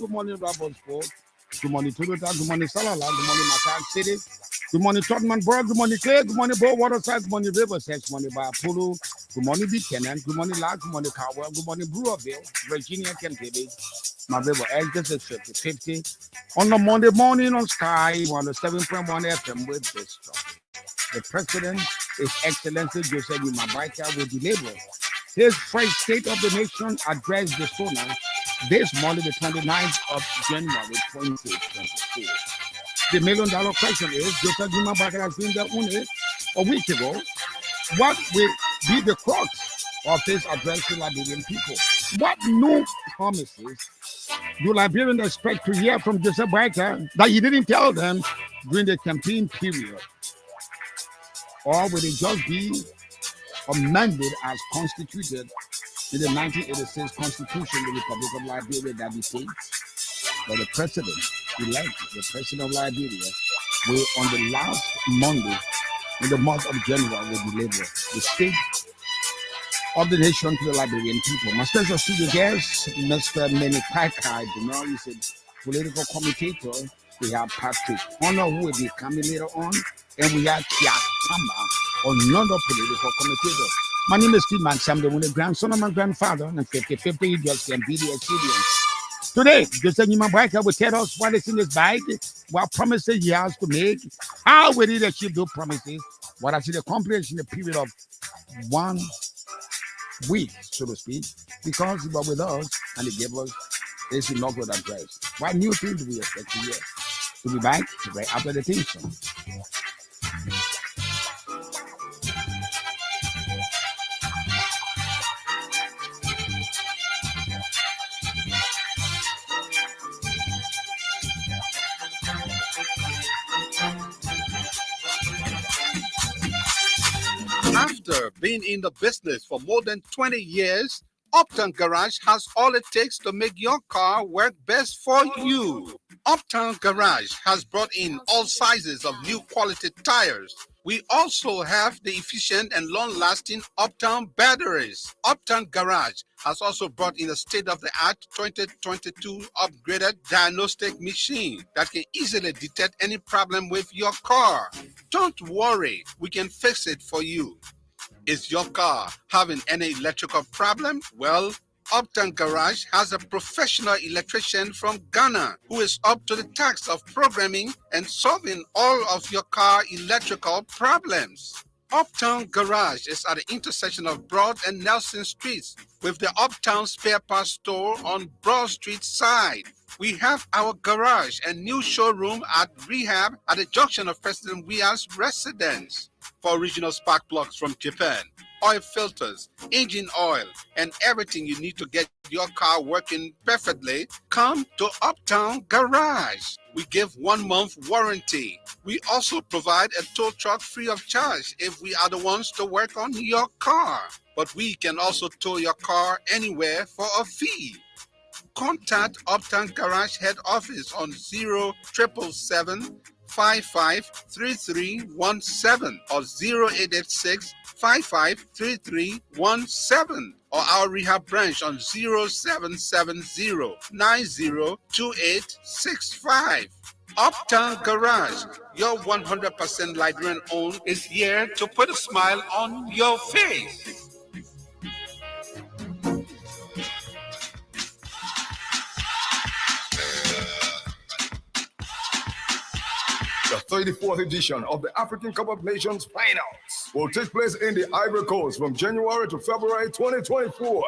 good morning, Rabosport. Good morning, Toyota. Good morning, Salala. Good morning, Macan City. Good morning, Tottenham Burg. Good morning, Clay. Good morning, Bow Waterside. Good morning, Riverside. Good morning, Bapulu. Good morning, Buchanan. Good morning, Lark. Good morning, Cowell. Good morning, Brewerville. Virginia, Kentucky. My river exit is 50. On the Monday morning on Sky 107.1 FM with this topic. The President, His Excellency Joseph Nyumah Boakai, will deliver his first State of the Nation address the SONA this Monday, the 29th of January 2024. The $1 million question is, Joseph Nyumah Boakai has been there only a week ago. What will be the crux of his address to Liberian people? What new promises do Liberians expect to hear from Joseph Boakai that he didn't tell them during the campaign period? Or will it just be amended as constituted in the 1986 Constitution of the Republic of Liberia that dictates that the president-elect, the president of Liberia, will on the last Monday in the month of January will deliver the State of the Nation to the Liberian people. My special studio guest, Mr. Menikpai Dumoi, is a political commentator. We have Patrick Honnah, who will be coming later on, and we have another political commentator. My name is Steve Max. I'm the grandson of my grandfather, and 50-50, you just can be the experience. Today, Joseph Nyumah Boakai will tell us what is in his bag, what promises he has to make, how will he achieve those promises, what has he accomplished in a period of 1 week, so to speak, because he was with us and he gave us his inaugural address. What new things do we expect to hear? We'll be back right after the theme song. After being in the business for more than 20 years, Uptown Garage has all it takes to make your car work best for you. Uptown Garage has brought in all sizes of new quality tires. We also have the efficient and long-lasting Uptown batteries. Uptown Garage has also brought in a state-of-the-art 2022 upgraded diagnostic machine that can easily detect any problem with your car. Don't worry, we can fix it for you. Is your car having any electrical problem? Well, Uptown Garage has a professional electrician from Ghana who is up to the task of programming and solving all of your car electrical problems. Uptown Garage is at the intersection of Broad and Nelson Streets with the Uptown Spare Parts Store on Broad Street side. We have our garage and new showroom at Rehab at the junction of President Weah's residence. For original spark plugs from Japan, oil filters, engine oil, and everything you need to get your car working perfectly, come to Uptown Garage. We give 1 month warranty. We also provide a tow truck free of charge if we are the ones to work on your car. But we can also tow your car anywhere for a fee. Contact Uptown Garage head office on 0777 553317 or 0886 553317 or our rehab branch on 0770 902865. Uptown Garage, your 100% Liberian owned, is here to put a smile on your face. The 34th edition of the African Cup of Nations Finals will take place in the Ivory Coast from January to February 2024.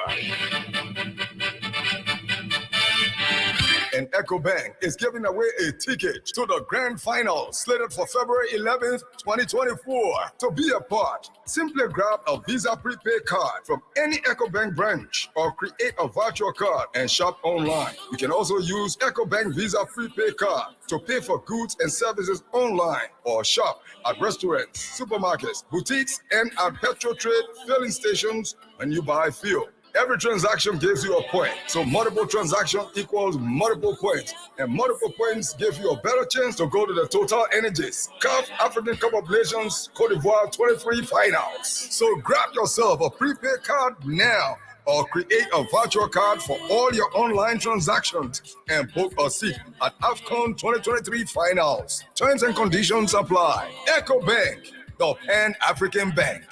And EcoBank is giving away a ticket to the grand final slated for February 11th, 2024. To be a part, simply grab a Visa prepaid card from any EcoBank branch or create a virtual card and shop online. You can also use EcoBank Visa prepaid card to pay for goods and services online or shop at restaurants, supermarkets, boutiques, and at petrol trade filling stations when you buy fuel. Every transaction gives you a point, so multiple transactions equals multiple points, and multiple points give you a better chance to go to the Total Energies CAF African Cup of Nations Cote d'Ivoire 23 Finals. So grab yourself a prepaid card now or create a virtual card for all your online transactions and book a seat at AFCON 2023 finals. Terms and conditions apply. Echo Bank, the Pan-African Bank.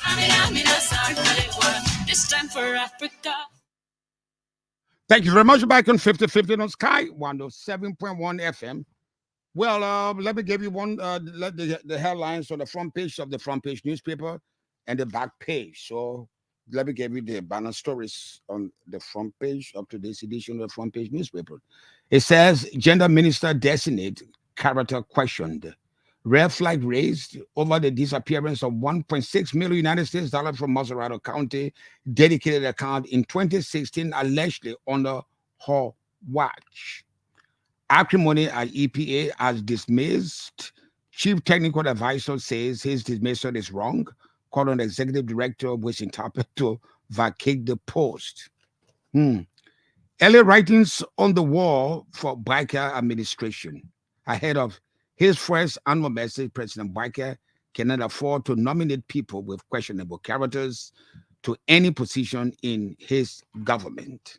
Thank you very much. Back on 50-50 on Sky 107.1 FM. Well, let me give you one, the headlines on the front page of the front page newspaper and the back page. So let me give you the banner stories on the front page of today's edition of the front page newspaper. It says, Gender Minister Designate character questioned. Red flag raised over the disappearance of $1.6 million United States dollars from Maserati County dedicated account in 2016, allegedly under her watch. Acrimony at EPA has dismissed. Chief Technical Advisor says his dismissal is wrong. Called on the Executive Director of West Interpret to vacate the post. Early writings on the wall for Boakai administration. Ahead of his first annual message, President Boakai cannot afford to nominate people with questionable characters to any position in his government.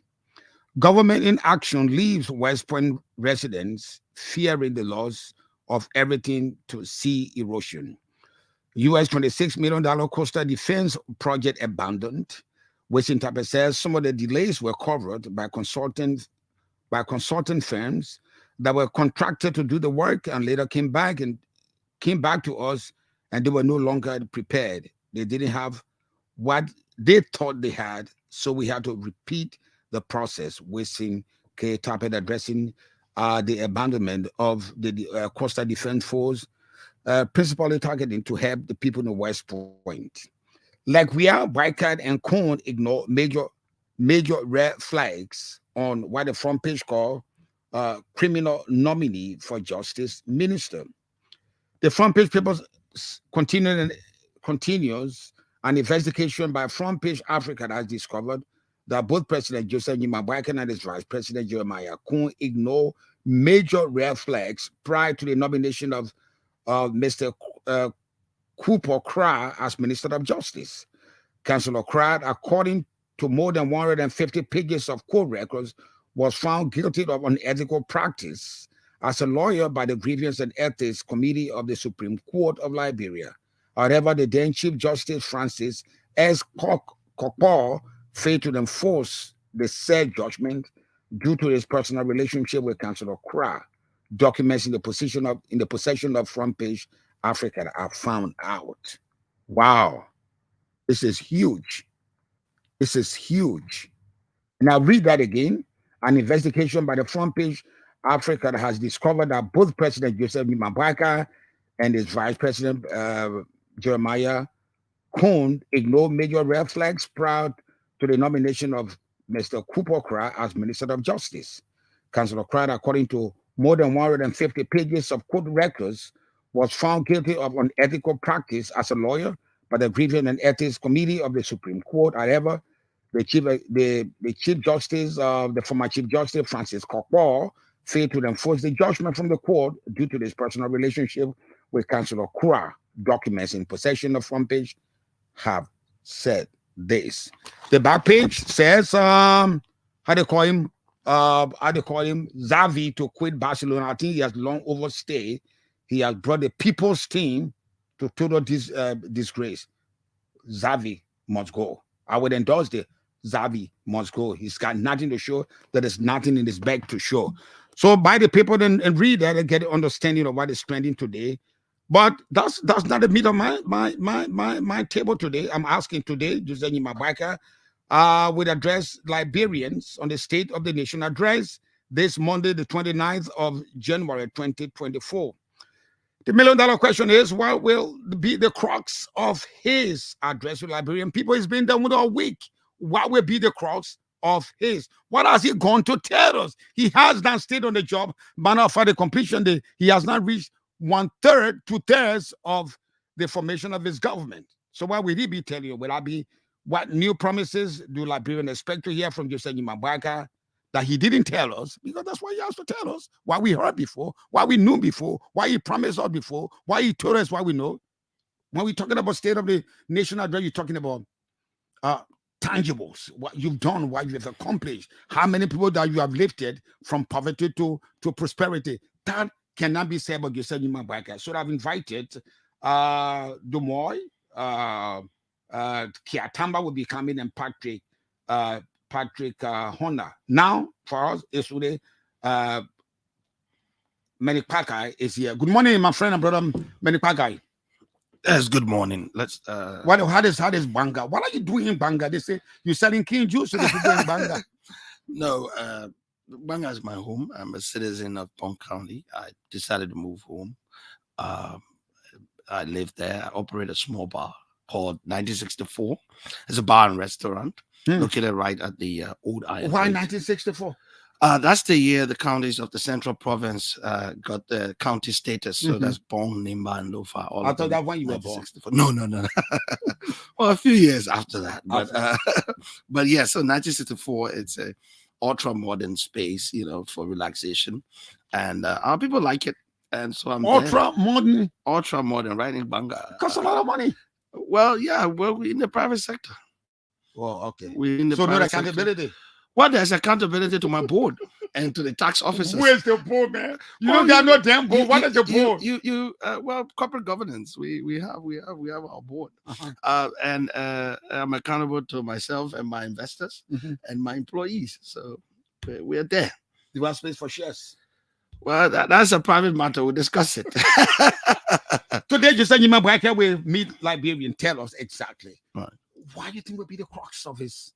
Government inaction leaves West Point residents fearing the loss of everything to sea erosion. U.S. $26 million coastal defense project abandoned. West Interpret says some of the delays were covered by consulting firms that were contracted to do the work and later came back to us, and they were no longer prepared. They didn't have what they thought they had, so we had to repeat the process. West Interpret addressing the abandonment of the coastal defense force, principally targeting to help the people in West Point. Like we are, Boakai and Cohn ignore major red flags on what the front page call criminal nominee for justice minister. The front page paper continues an investigation by Front Page Africa that has discovered that both President Joseph Nyumah Boakai and his Vice President Jeremiah Kuhn ignore major red flags prior to the nomination of Mr. Cooper Cry as Minister of Justice. Councillor Cry, according to more than 150 pages of court records, was found guilty of unethical practice as a lawyer by the Grievance and Ethics Committee of the Supreme Court of Liberia. However, the then Chief Justice Francis S. Kokpo failed to enforce the said judgment due to his personal relationship with Councillor Cry. Documents in the possession of Front Page Africa are found out. Wow, this is huge. This is huge. And I'll read that again. An investigation by the Front Page Africa has discovered that both President Joseph Nyumah Boakai and his Vice President Jeremiah Kuhn ignored major red flags prior to the nomination of Mr. Cooper Cry as Minister of Justice. Councillor Cry, according to more than 150 pages of court records, was found guilty of unethical practice as a lawyer by the Grievance and Ethics Committee of the Supreme Court. However, the Chief Justice, the former Chief Justice Francis Kokpo, failed to enforce the judgment from the court due to this personal relationship with Councillor Cry. Documents in possession of Front Page have said this. The back page says, how they call him Xavi to quit Barcelona. I think he has long overstayed. He has brought the people's team to total disgrace. Xavi must go. I would endorse the Xavi must go. He's got nothing to show. There is nothing in his bag to show. So buy the paper and read that and get an understanding of what is trending today. But that's not the meat of my table today. I'm asking today, Joseph Nyumah Boakai will address Liberians on the State of the Nation address this Monday, the 29th of January, 2024. The $1 million question is, what will be the crux of his address to Liberian people? He's been done with all week. What will be the crux of his? What has he gone to tell us? He has not stayed on the job. Matter of fact, the completion day, he has not reached 1/3, 2/3 of the formation of his government. So what will he be telling you? Will that be what new promises do Liberians expect to hear from Joseph Nyumah Boakai that he didn't tell us? Because that's what he has to tell us. What we heard before, what we knew before, what he promised us before, what he told us what we know. When we're talking about State of the Nation address, you're talking about tangibles, what you've done, what you've accomplished, how many people that you have lifted from poverty to prosperity. That cannot be said about Joseph Nyumah Boakai. So I've invited Dumoi, Kiatamba will be coming, and Patrick Honnah. Now for us it's really Menikpai is here. Good morning, my friend and brother Menikpai. Yes, good morning. Let's how does Banga? What are you doing in Banga? They say you're selling king juice, so they're doing Banga. No, Banga is my home. I'm a citizen of Pong County. I decided to move home. I live there. I operate a small bar called 1964. It's a bar and restaurant located right at the old island. Why 1964? That's the year the counties of the Central Province got the county status. So that's Bong, Nimba, and Lofa. I thought that when you were born. No. Well, a few years after that. But yeah, so 1964, it's a ultra modern space, for relaxation. And our people like it. And so I'm ultra modern, right in Banga. Costs a lot of money. Well, yeah, we're in the private sector. Well, okay. We're in the so no private accountability. Sector. Well, there's accountability to my board and to the tax officers. Where's the board, man? You don't got no damn board. What is the board? Well, corporate governance. We have our board, and I'm accountable to myself and my investors and my employees. So we're there. You want space for shares? Well, that's a private matter. We'll discuss it. Today, Joseph Nyumah Boakai will meet Liberian. Tell us exactly why do you think will be the crux of his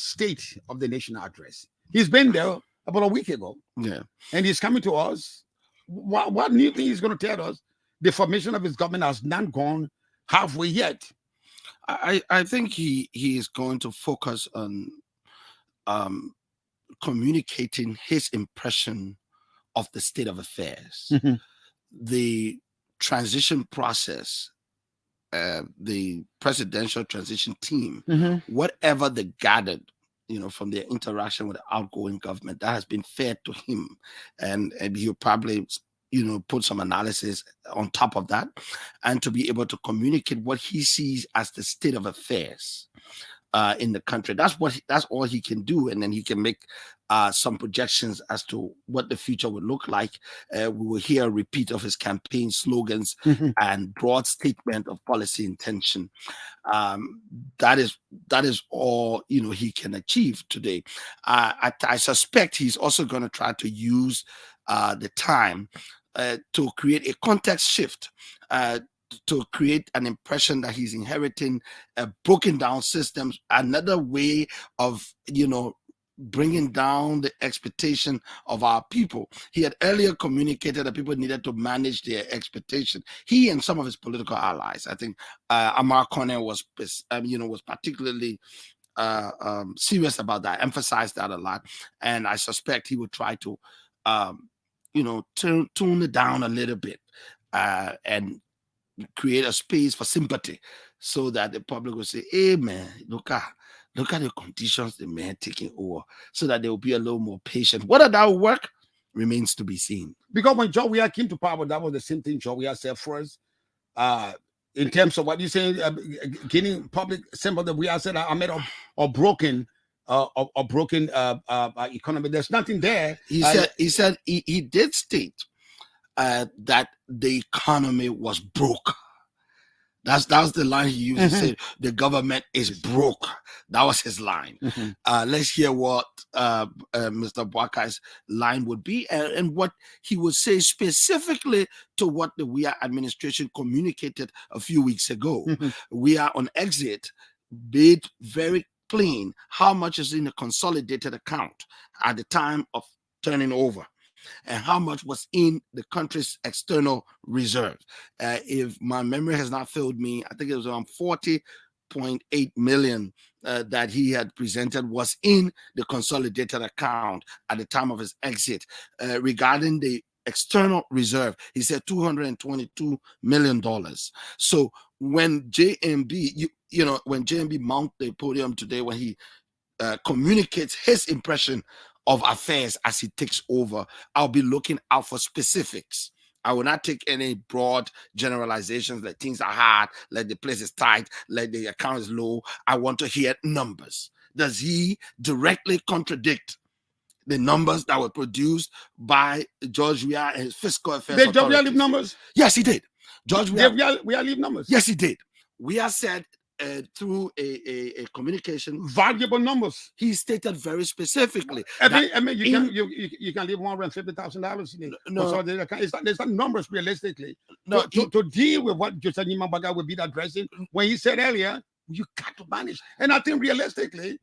State of the Nation address. He's been there about a week ago. Yeah. And he's coming to us. What new thing he's going to tell us? The formation of his government has not gone halfway yet. I think he is going to focus on communicating his impression of the state of affairs. The transition process, the presidential transition team, whatever they gathered, from their interaction with the outgoing government, that has been fed to him, and he'll probably, put some analysis on top of that, and to be able to communicate what he sees as the state of affairs in the country. That's all he can do, and then he can make some projections as to what the future would look like. We will hear a repeat of his campaign slogans and broad statement of policy intention. That is all he can achieve today. I suspect he's also going to try to use the time to create a context shift. To create an impression that he's inheriting a broken down system, another way of, bringing down the expectation of our people. He had earlier communicated that people needed to manage their expectation. He and some of his political allies, I think Amar Kone was particularly serious about that, emphasized that a lot. And I suspect he would try to, tune it down a little bit and create a space for sympathy, so that the public will say, hey man, look at the conditions the man taking over, so that they will be a little more patient. Whether that will work remains to be seen. Because when George Weah came to power, that was the same thing George Weah said first. In terms of what you say, gaining public sympathy, we are said are made of broken economy. There's nothing there. He said he did state that the economy was broke. That was the line he used. He said the government is broke. That was his line. Let's hear what Mr. Boakai's line would be, and what he would say specifically to what the Weah administration communicated a few weeks ago. Weah on exit made very plain how much is in the consolidated account at the time of turning over, and how much was in the country's external reserve. If my memory has not failed me, I think it was around 40.8 million that he had presented was in the consolidated account at the time of his exit. Regarding the external reserve, he said $222 million. So when JMB, when JMB mount the podium today, when he communicates his impression of affairs as he takes over, I'll be looking out for specifics I will not take any broad generalizations that things are hard, like the place is tight, like the account is low. I want to hear numbers. Does he directly contradict the numbers that were produced by George Weah and his fiscal affairs Did George Weah authorities? leave numbers? Yes, he did. George Weah, Weah leave numbers? yes, he did. Weah said through a communication, Valuable numbers. he stated very specifically. I mean, you can leave $150,000. No. So there's not numbers realistically. No, to deal with what Joseph Nyumah Boakai would be addressing when he said earlier, you got to manage. And I think realistically,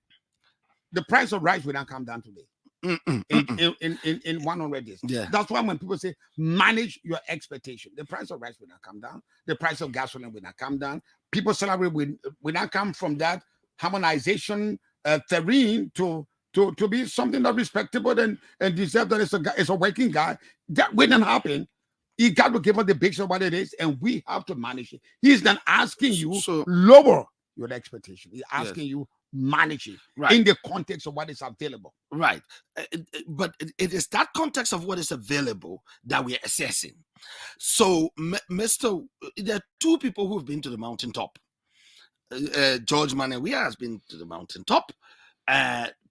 the price of rice will not come down today. In 100 days. Yeah. That's why when people say manage your expectation, the price of rice will not come down, the price of gasoline will not come down, people's salary will not come from that harmonization terrain to be something that respectable and deserve that it's a working guy. That will not happen. He got to give us the picture of what it is, and we have to manage it. He's not asking you to lower your expectation. He's asking you manage it in the context of what is available. Right. But it is that context of what is available that we're assessing. So, there are two people who've been to the mountaintop. George Weah has been to the mountaintop.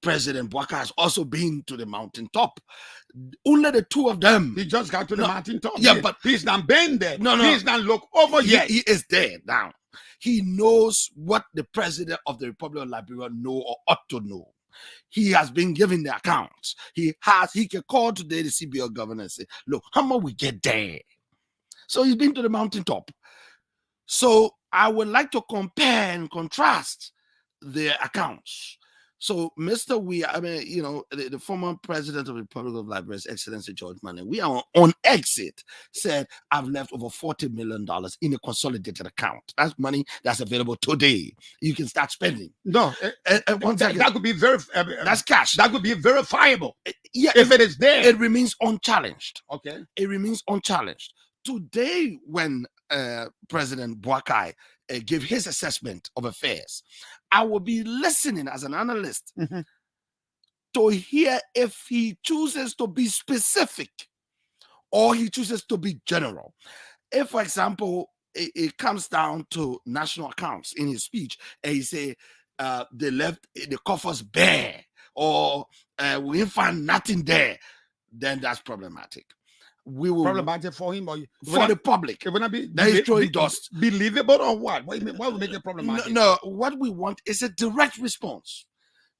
President Boakai has also been to the mountaintop. Only the two of them. He just got to the mountaintop. Yeah, but he's not been there. No. He's not look over yet. He is there now. He knows what the president of the Republic of Liberia know or ought to know. He has been given the accounts. He can call today the CBO governor and say, look, how much we get there? So he's been to the mountaintop. So I would like to compare and contrast their accounts. So Mr. Weah, the former president of the Republic of Liberia, His Excellency George Weah, on exit said, I've left over $40 million in a consolidated account. That's money that's available today. You can start spending. No, that could be that's cash. That could be verifiable. Yeah, if it is there. It remains unchallenged. Okay. It remains unchallenged. Today, when President Boakai gave his assessment of affairs, I will be listening as an analyst to hear if he chooses to be specific or he chooses to be general. If, for example, it comes down to national accounts in his speech, and he say they left the coffers bare, or we didn't find nothing there, then that's problematic. We will problematic for him or for the public. It would not be that is throwing dust. Believable or what? What do you mean? What would make it problematic? No, what we want is a direct response.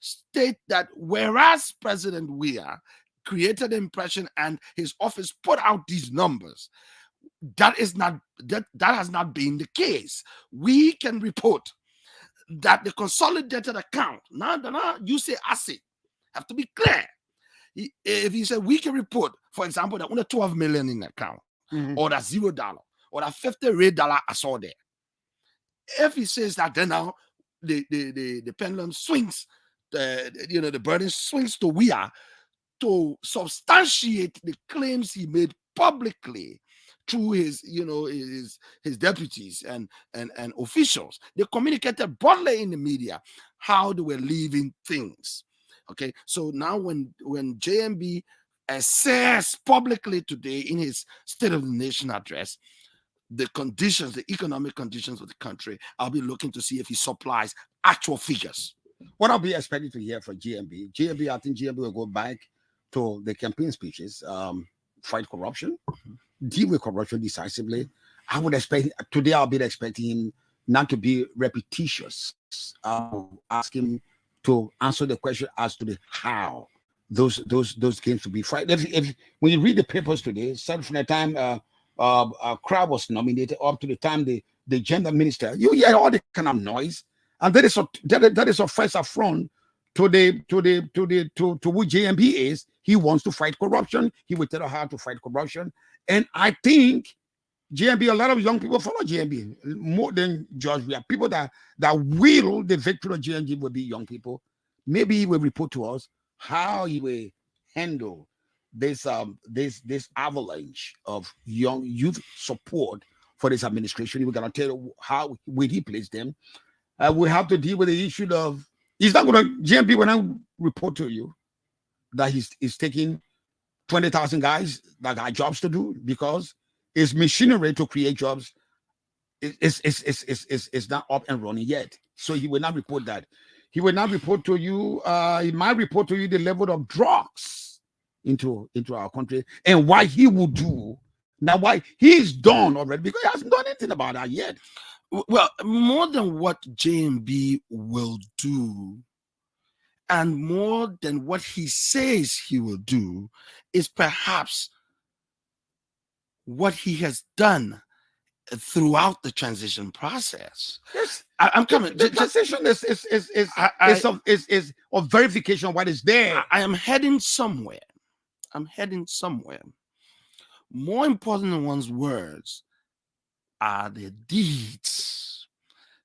State that whereas President Weah created the impression and his office put out these numbers, that has not been the case. We can report that the consolidated account, now you say asset, have to be clear. If he said we can report, for example, that only 12 million in the account, or that $0, or that $50 I saw there. If he says that, then now the pendulum swings, the burden swings to Weah to substantiate the claims he made publicly through his deputies and officials. They communicated broadly in the media how they were leaving things. Okay, so now when JMB says publicly today in his State of the Nation address, the economic conditions of the country, I'll be looking to see if he supplies actual figures. What I'll be expecting to hear from GMB, I think GMB will go back to the campaign speeches, fight corruption, deal with corruption decisively. I would expect today, I'll be expecting him not to be repetitious. I'll ask him to answer the question as to the how those games to be fight. If when you read the papers today, starting from the time Crowd was nominated up to the time the gender minister, you hear all the kind of noise, and that is a first affront to who JMB is. He wants to fight corruption. He will tell her how to fight corruption, and I think GMB, a lot of young people follow GMB more than George Weah. People that will the victory of GMB will be young people. Maybe he will report to us how he will handle this avalanche of young youth support for this administration. We're gonna tell you how will he place them. We have to deal with the issue of he's not gonna GMB when I report to you that he's taking 20,000 guys that got jobs to do because his machinery to create jobs is not up and running yet. So he will not report that. He will not report to you. He might report to you the level of drugs into our country and what he will do. Now, why he's done already, because he hasn't done anything about that yet. Well, more than what JMB will do, and more than what he says he will do, is perhaps what he has done throughout the transition process. Yes, I'm coming. The transition is of verification of what is there. I am heading somewhere. I'm heading somewhere. More important than one's words are the deeds.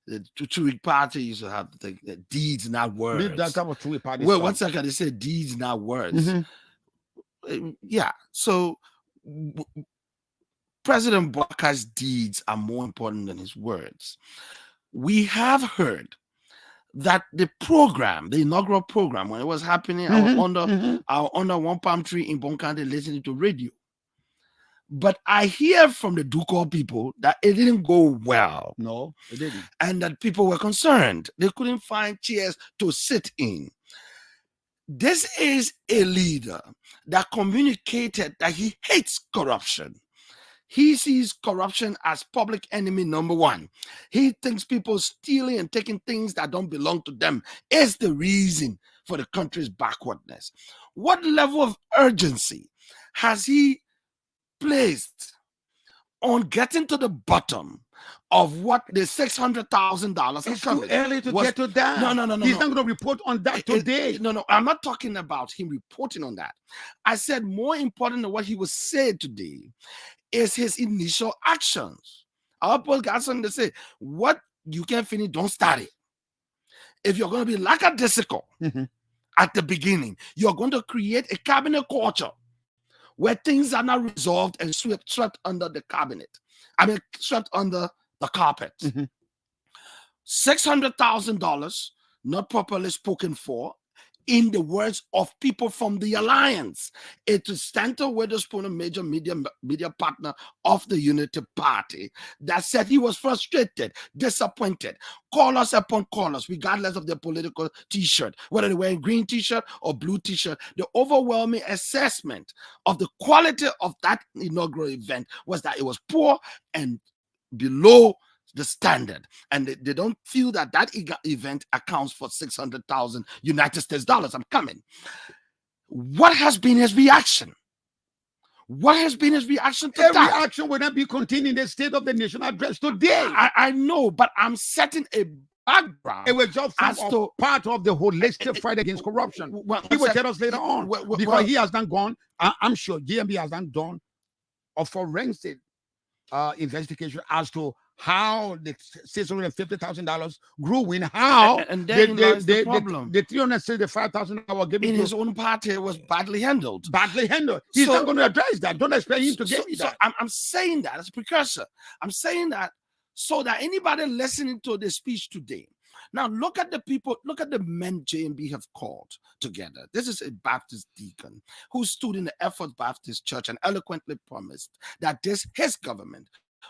The two-week party used to have the deeds, not words. That type of two-week party. Well, 1 second, they said deeds, not words. Yeah. So President Boakai's deeds are more important than his words. We have heard that the program, the inaugural program, when it was happening, I was under one palm tree in Bonkande listening to radio. But I hear from the Duko people that it didn't go well. No, it didn't. And that people were concerned. They couldn't find chairs to sit in. This is a leader that communicated that he hates corruption. He sees corruption as public enemy number one. He thinks people stealing and taking things that don't belong to them is the reason for the country's backwardness. What level of urgency has he placed on getting to the bottom of what the $600,000? It's too early to get to that. No. He's not going to report on that today. No, I'm not talking about him reporting on that. I said more important than what he was said today is his initial actions. Our Paul got something to say. What you can't finish, don't start it. If you're going to be lackadaisical at the beginning, you're going to create a cabinet culture where things are not resolved and swept under the cabinet. Swept under the carpet. $600,000 not properly spoken for, in the words of people from the alliance. It is Stanton Witherspoon, a major media partner of the Unity Party, that said he was frustrated, disappointed, callers upon callers, regardless of their political t-shirt, whether they're wearing green t-shirt or blue t-shirt. The overwhelming assessment of the quality of that inaugural event was that it was poor and below the standard, and they don't feel that event accounts for 600,000 United States dollars. I'm coming. What has been his reaction? What has been his reaction to that? Reaction will not be contained in the State of the Nation address today. I know, but I'm setting a background. It was just part of the holistic fight against corruption. He will tell us later on, because he has not gone. I'm sure GMB has not done a forensic investigation as to how the $650,000 grew in, how and then the problem. The $365,000 given in his own party was badly handled. He's not going to address that. Don't expect him to give you that. I'm saying that as a precursor. I'm saying that so that anybody listening to the speech today, now look at the people, look at the men JMB have called together. This is a Baptist deacon who stood in the Effort Baptist Church and eloquently promised that his government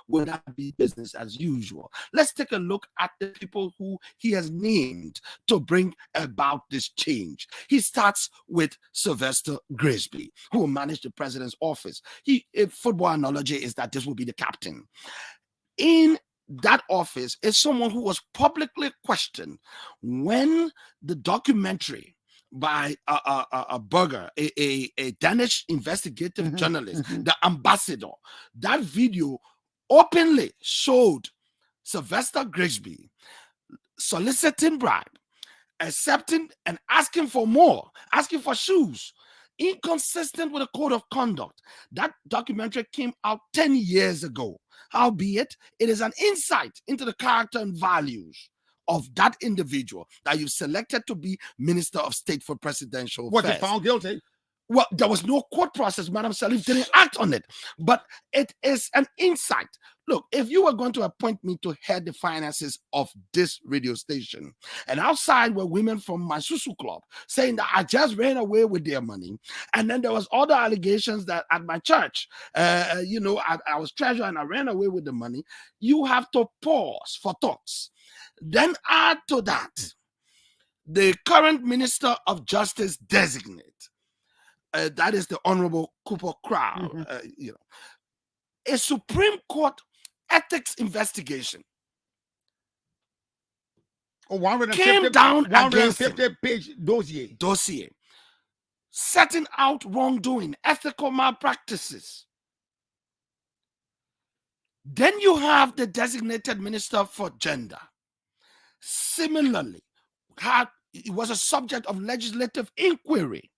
will not be business as usual. Let's take a look at the people who he has named to bring about this change. He starts with Sylvester Grisby, who will manage the president's office. A football analogy is that this will be the captain. In that office is someone who was publicly questioned when the documentary by a Burger, a Danish investigative journalist, the ambassador, that video openly showed Sylvester Grisby soliciting bribe, accepting and asking for more, asking for shoes, inconsistent with the code of conduct. That documentary came out 10 years ago. Howbeit, it is an insight into the character and values of that individual that you selected to be Minister of State for Presidential Affairs. Was he found guilty? Well, there was no court process. Madam Salif didn't act on it, but it is an insight. Look, if you were going to appoint me to head the finances of this radio station, and outside were women from my Susu club saying that I just ran away with their money, and then there was other allegations that at my church, I was treasurer and I ran away with the money, you have to pause for thoughts. Then add to that the current Minister of Justice designate. That is the Honorable Cooper Crow. A Supreme Court ethics investigation came down against 150-page dossier, setting out wrongdoing, ethical malpractices. Then you have the designated Minister for Gender. Similarly, it was a subject of legislative inquiry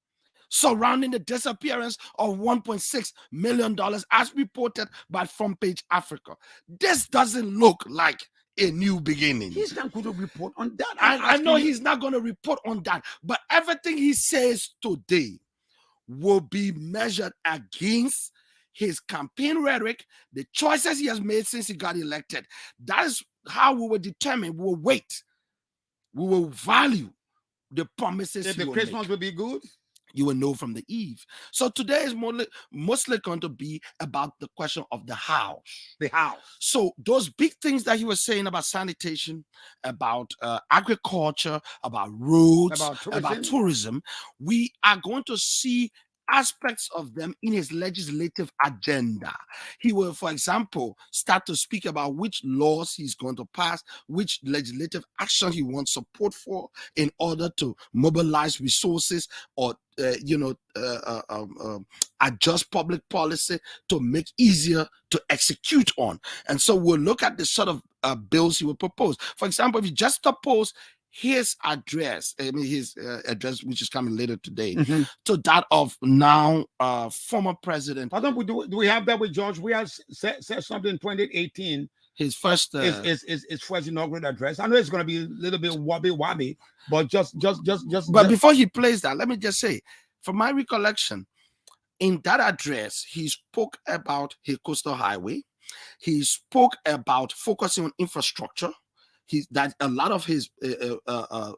surrounding the disappearance of $1.6 million as reported by Front Page Africa. This doesn't look like a new beginning. He's not going to report on that. I know he's not going to report on that, but everything he says today will be measured against his campaign rhetoric, the choices he has made since he got elected. That is how we will determine, we will wait, we will value the promises. If the Christmas will be good, you will know from the eve. So today is mostly going to be about the question of the house. The house. So those big things that he was saying about sanitation, about agriculture, about roads, about tourism, we are going to see aspects of them in his legislative agenda. He will, for example, start to speak about which laws he's going to pass, which legislative action he wants support for in order to mobilize resources or adjust public policy to make easier to execute on. And so we'll look at the sort of bills he will propose. For example, if you just oppose his address, his address, which is coming later today, to that of now former president. I don't. Do we have that with George? We have said something in 2018. His first his first inaugural address. I know it's going to be a little bit wobbly, but just. But before he plays that, let me just say, from my recollection, in that address, he spoke about his coastal highway. He spoke about focusing on infrastructure. That a lot of his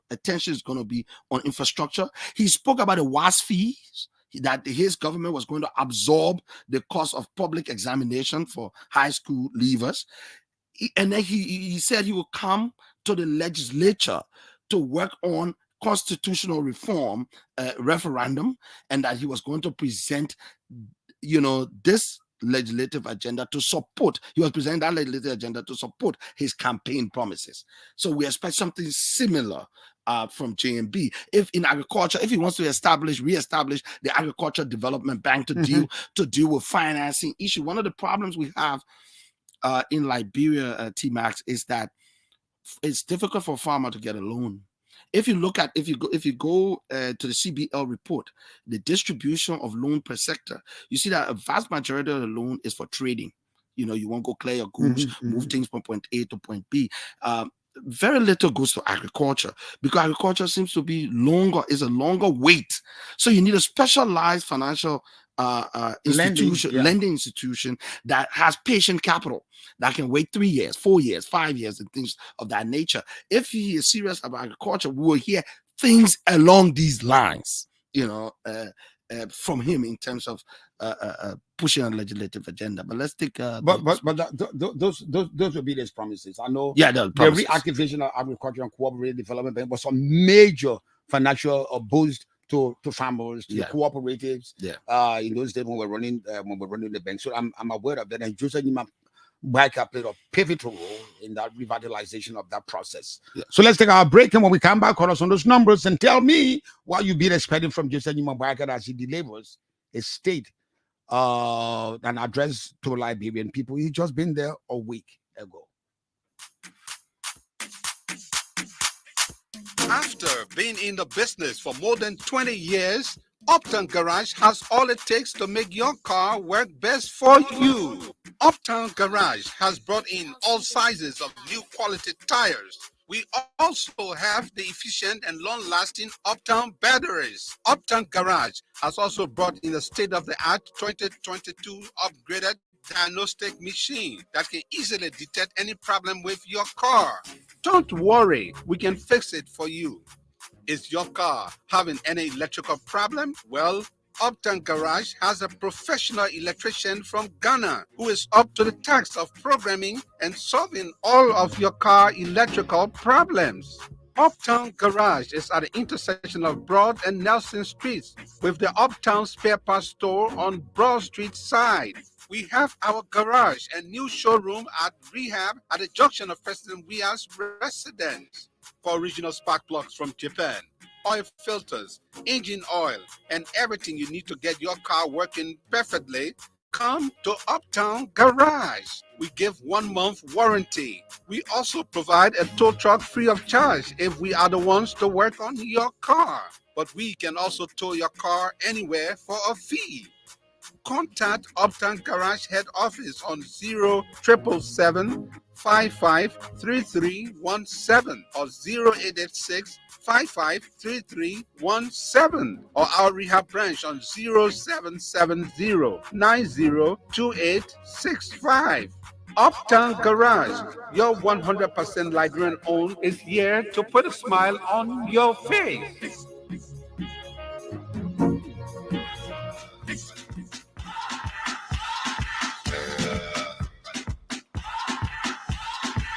attention is going to be on infrastructure. He spoke about the WAS fees, that his government was going to absorb the cost of public examination for high school leavers. And then he said he will come to the legislature to work on constitutional reform referendum, and that he was going to present, this legislative agenda to support. He was presenting that legislative agenda to support his campaign promises. So we expect something similar from JMB. If in agriculture, if he wants to reestablish the Agriculture Development Bank to deal with financing issue. One of the problems we have in Liberia, T-Max, is that it's difficult for a farmer to get a loan. If you go to the CBL report, the distribution of loan per sector, you see that a vast majority of the loan is for trading. You won't go clear your goods, move things from point A to point B. Very little goes to agriculture, because agriculture seems to be a longer wait. So you need a specialized financial lending institution that has patient capital that can wait 3 years, 4 years, 5 years, and things of that nature. If he is serious about agriculture, we will hear things along these lines, from him in terms of pushing a legislative agenda. But let's take. Those will be his promises. I know. Yeah, the reactivation of agriculture and cooperative development bank was a major financial boost to farmers, to cooperatives. In those days when we're running the bank, so I'm aware of that. And Joseph Nyumah Boakai played a pivotal role in that revitalization of that process. So let's take our break, and when we come back, call us on those numbers and tell me what you've been expecting from Joseph Nyumah Boakai as he delivers a state an address to Liberian people. He's just been there a week ago. After being in the business for more than 20 years, Uptown Garage has all it takes to make your car work best for you. Uptown Garage has brought in all sizes of new quality tires, We also have the efficient and long-lasting Uptown batteries. Uptown Garage has also brought in a state-of-the-art 2022 upgraded diagnostic machine that can easily detect any problem with your car. Don't worry, we can fix it for you. Is your car having any electrical problem? Well, Uptown Garage has a professional electrician from Ghana who is up to the task of programming and solving all of your car electrical problems. Uptown Garage is at the intersection of Broad and Nelson Streets with the Uptown Spare Parts Store on Broad Street side. We have our garage and new showroom at Rehab at the junction of President Weah's residence. For original spark plugs from Japan, oil filters, engine oil, and everything you need to get your car working perfectly, come to Uptown Garage. We give 1 month warranty. We also provide a tow truck free of charge if we are the ones to work on your car. But we can also tow your car anywhere for a fee. Contact Uptown Garage head office on 0777 553317 or 0886 553317 or our rehab branch on 0770 902865. Uptown Garage, your 100% Liberian owned, is here to put a smile on your face.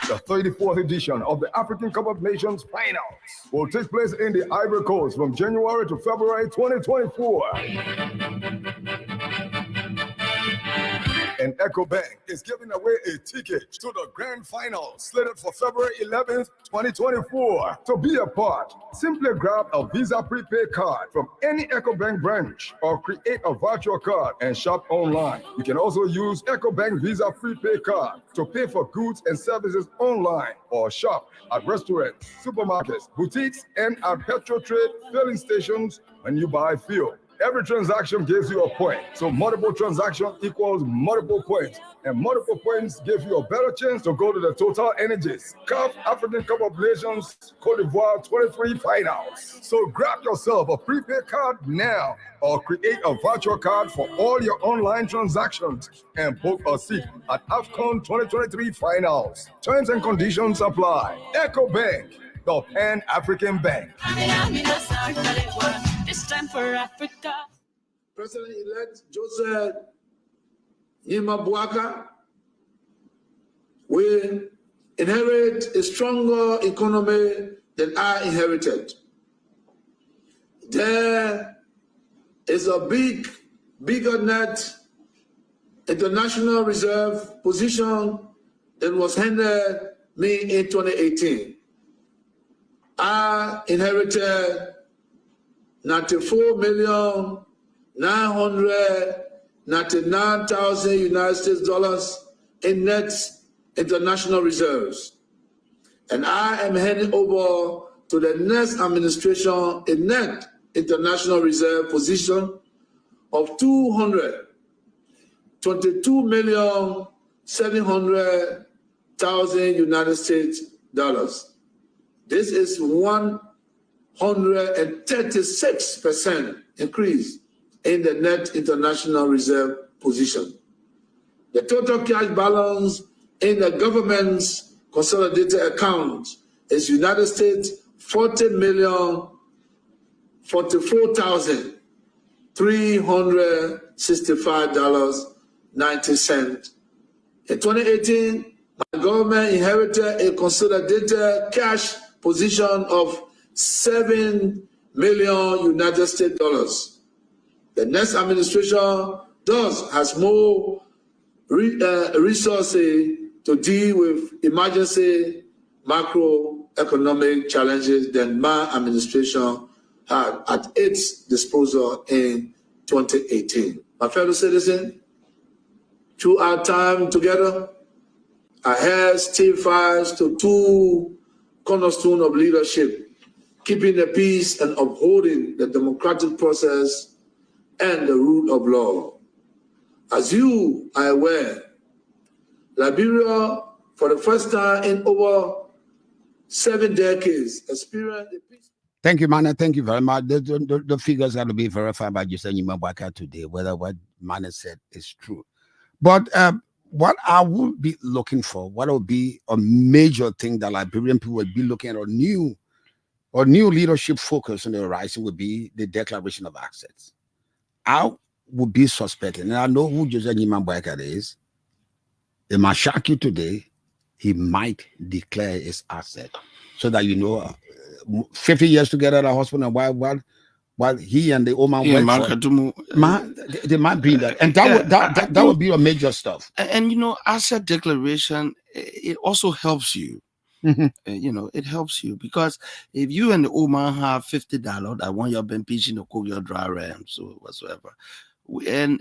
The 34th edition of the African Cup of Nations Finals will take place in the Ivory Coast from January to February 2024. And EcoBank is giving away a ticket to the grand final slated for February 11th, 2024. To be a part, simply grab a Visa prepaid card from any EcoBank branch or create a virtual card and shop online. You can also use EcoBank Visa prepaid card to pay for goods and services online or shop at restaurants, supermarkets, boutiques, and at petrol trade filling stations when you buy fuel. Every transaction gives you a point. So multiple transactions equals multiple points. And multiple points give you a better chance to go to the Total Energies CAF African Cup of Nations Cote d'Ivoire 23 finals. So grab yourself a prepaid card now or create a virtual card for all your online transactions and book a seat at AFCON 2023 finals. Terms and conditions apply. EcoBank, the Pan-African Bank. It's time for Africa. President-elect Joseph Nyumah Boakai will inherit a stronger economy than I inherited. There is a bigger net international reserve position that was handed me in 2018. I inherited 94,999,000 United States dollars in net international reserves. And I am handing over to the next administration a net international reserve position of 222,700,000 United States dollars. This is 136% increase in the net international reserve position. The total cash balance in the government's consolidated account is United States $40,444,365.90. In 2018, my government inherited a consolidated cash position of $7 million United States dollars. The next administration thus has more resources to deal with emergency macroeconomic challenges than my administration had at its disposal in 2018. My fellow citizens, through our time together, I have testified to two cornerstones of leadership: keeping the peace and upholding the democratic process and the rule of law. As you are aware, Liberia, for the first time in over 7 decades experience. Thank you, man. Thank you very much. The figures got to be verified by Joseph Nyumah Boakai today, whether what man said is true. But what I would be looking for, what would be a major thing that Liberian people would be looking at, or new leadership focus on the horizon, would be the declaration of assets. I would be suspecting, and I know who Joseph Nyumah Boakai is. It might shock you today. He might declare his asset, so that 50 years together at a hospital, and while he and the old man they might be that, and that would be a major stuff. And asset declaration, it also helps you. It helps you, because if you and the old man have $50 that one you've been pitching to cook your dry rams or whatsoever, and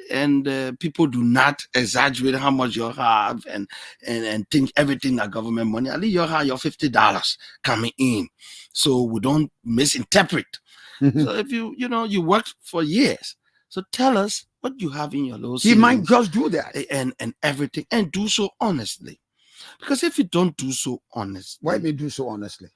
people do not exaggerate how much you have and think everything that government money. At least you have your $50 coming in, so we don't misinterpret. So if you worked for years, so tell us what you have in your little savings. He might just do that and everything, and do so honestly. Because if you don't do so honestly, why do you do so honestly?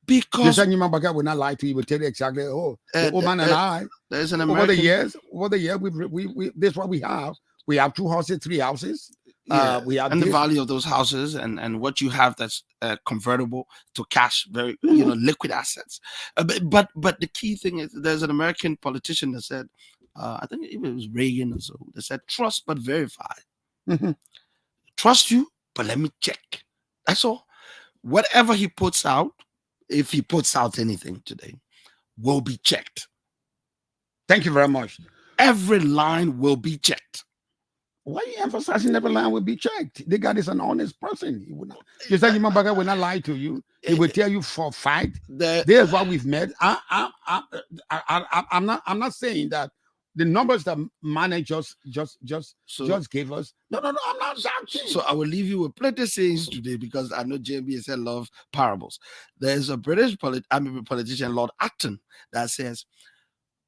Because Nyumah Boakai will not lie to you. Will tell you exactly. The old man and I. There's an American. Over the year, we this is what we have. We have 2 houses, 3 houses. Yeah, we have the value of those houses and what you have that's convertible to cash, very liquid assets. But the key thing is, there's an American politician that said, I think it was Reagan or so, that said, trust but verify. Trust you, but let me check. That's all. Whatever he puts out, if he puts out anything today, will be checked. Thank you very much. Every line will be checked. Why are you emphasizing every line will be checked? The guy is an honest person. He would not. Just like Nyumah Boakai will not lie to you. He will tell you for a fact. There's what we've met. I'm not saying that the numbers that managers just gave us. No, I'm not saying. So I will leave you with plenty of sayings today, because I know JB said love parables. There's a British politician, Lord Acton, that says,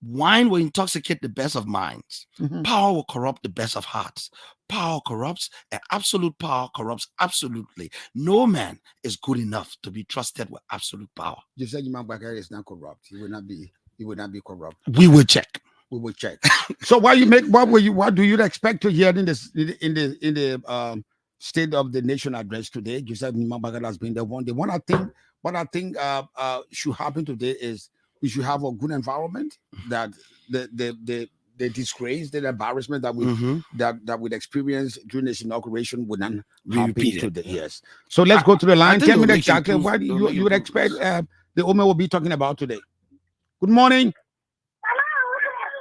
wine will intoxicate the best of minds. Power will corrupt the best of hearts. Power corrupts, and absolute power corrupts absolutely. No man is good enough to be trusted with absolute power. You said Nyumah Boakai is not corrupt. He will not be corrupt. We will check. We will check. So what do you expect to hear in the State of the Nation address today? Joseph Nyumah Boakai has been the one. What I think should happen today is we should have a good environment, that the disgrace, the embarrassment that we experience during this inauguration would not repeat today. Yes. So let's go to the line. Tell me exactly what you would expect the Ome will be talking about today. Good morning.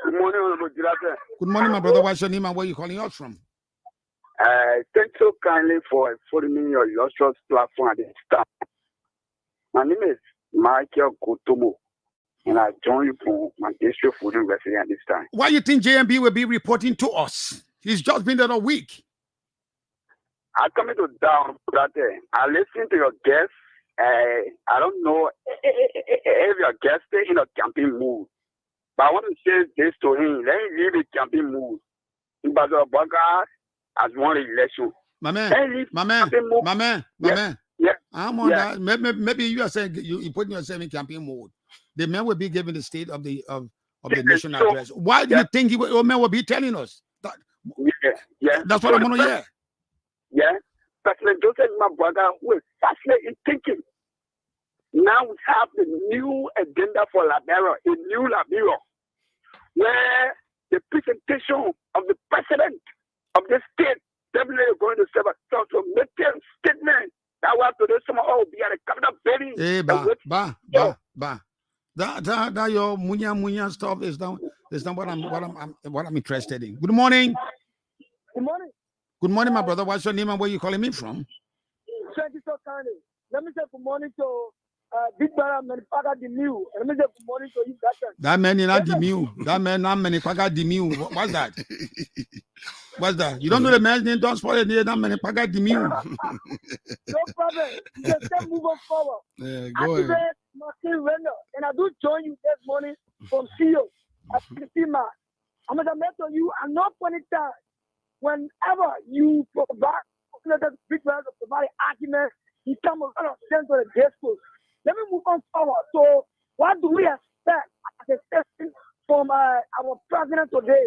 Good morning, Honorable Director. Good morning, my brother. What's your name and where are you calling us from? Thank you kindly for affording me your illustrious platform at this time. My name is Michael Kotomo, and I join you from my district food university at this time. Why do you think JMB will be reporting to us? He's just been there a week. I come into down that I listen to your guests. I don't know if your guest is in a campaign mood, but I want to say this to him. Let him leave the campaign mood. But the Boakai has won the election. My man. Yeah. I'm on that. Maybe you are saying you putting yourself in campaign mode. The man will be giving the State of the Nation address. Why do you think the man will be telling us that? Yeah. That's what I want to hear. Yeah. President Joseph Nyumah Boakai, who is fascinated in thinking. Now we have the new agenda for Liberia, a new Liberia, where the presentation of the president of the state definitely is going to serve as to make a statement that we have to do some be at the capital building. Hey, that your munya stuff is not what I'm interested in. Good morning. Good morning. Good morning, my brother. What's your name and where you calling me from? Thank you so kindly. Let me say good morning to Big Brother Menikpai Dumoi. Let me say good morning to you, that man is not Dumoi. That man not Menikpai Dumoi. What's that? What's that? You don't know the man's name? Don't spoil it. Not Menikpai Dumoi. No problem. You just move on forward. Yeah, go ahead. And I do join you this morning from CEO. I'm going to mention you at no point in time, whenever you provide Big Brother provide arguments, he comes to the discourse. Let me move on forward. So, what do we expect as a citizen from our president today?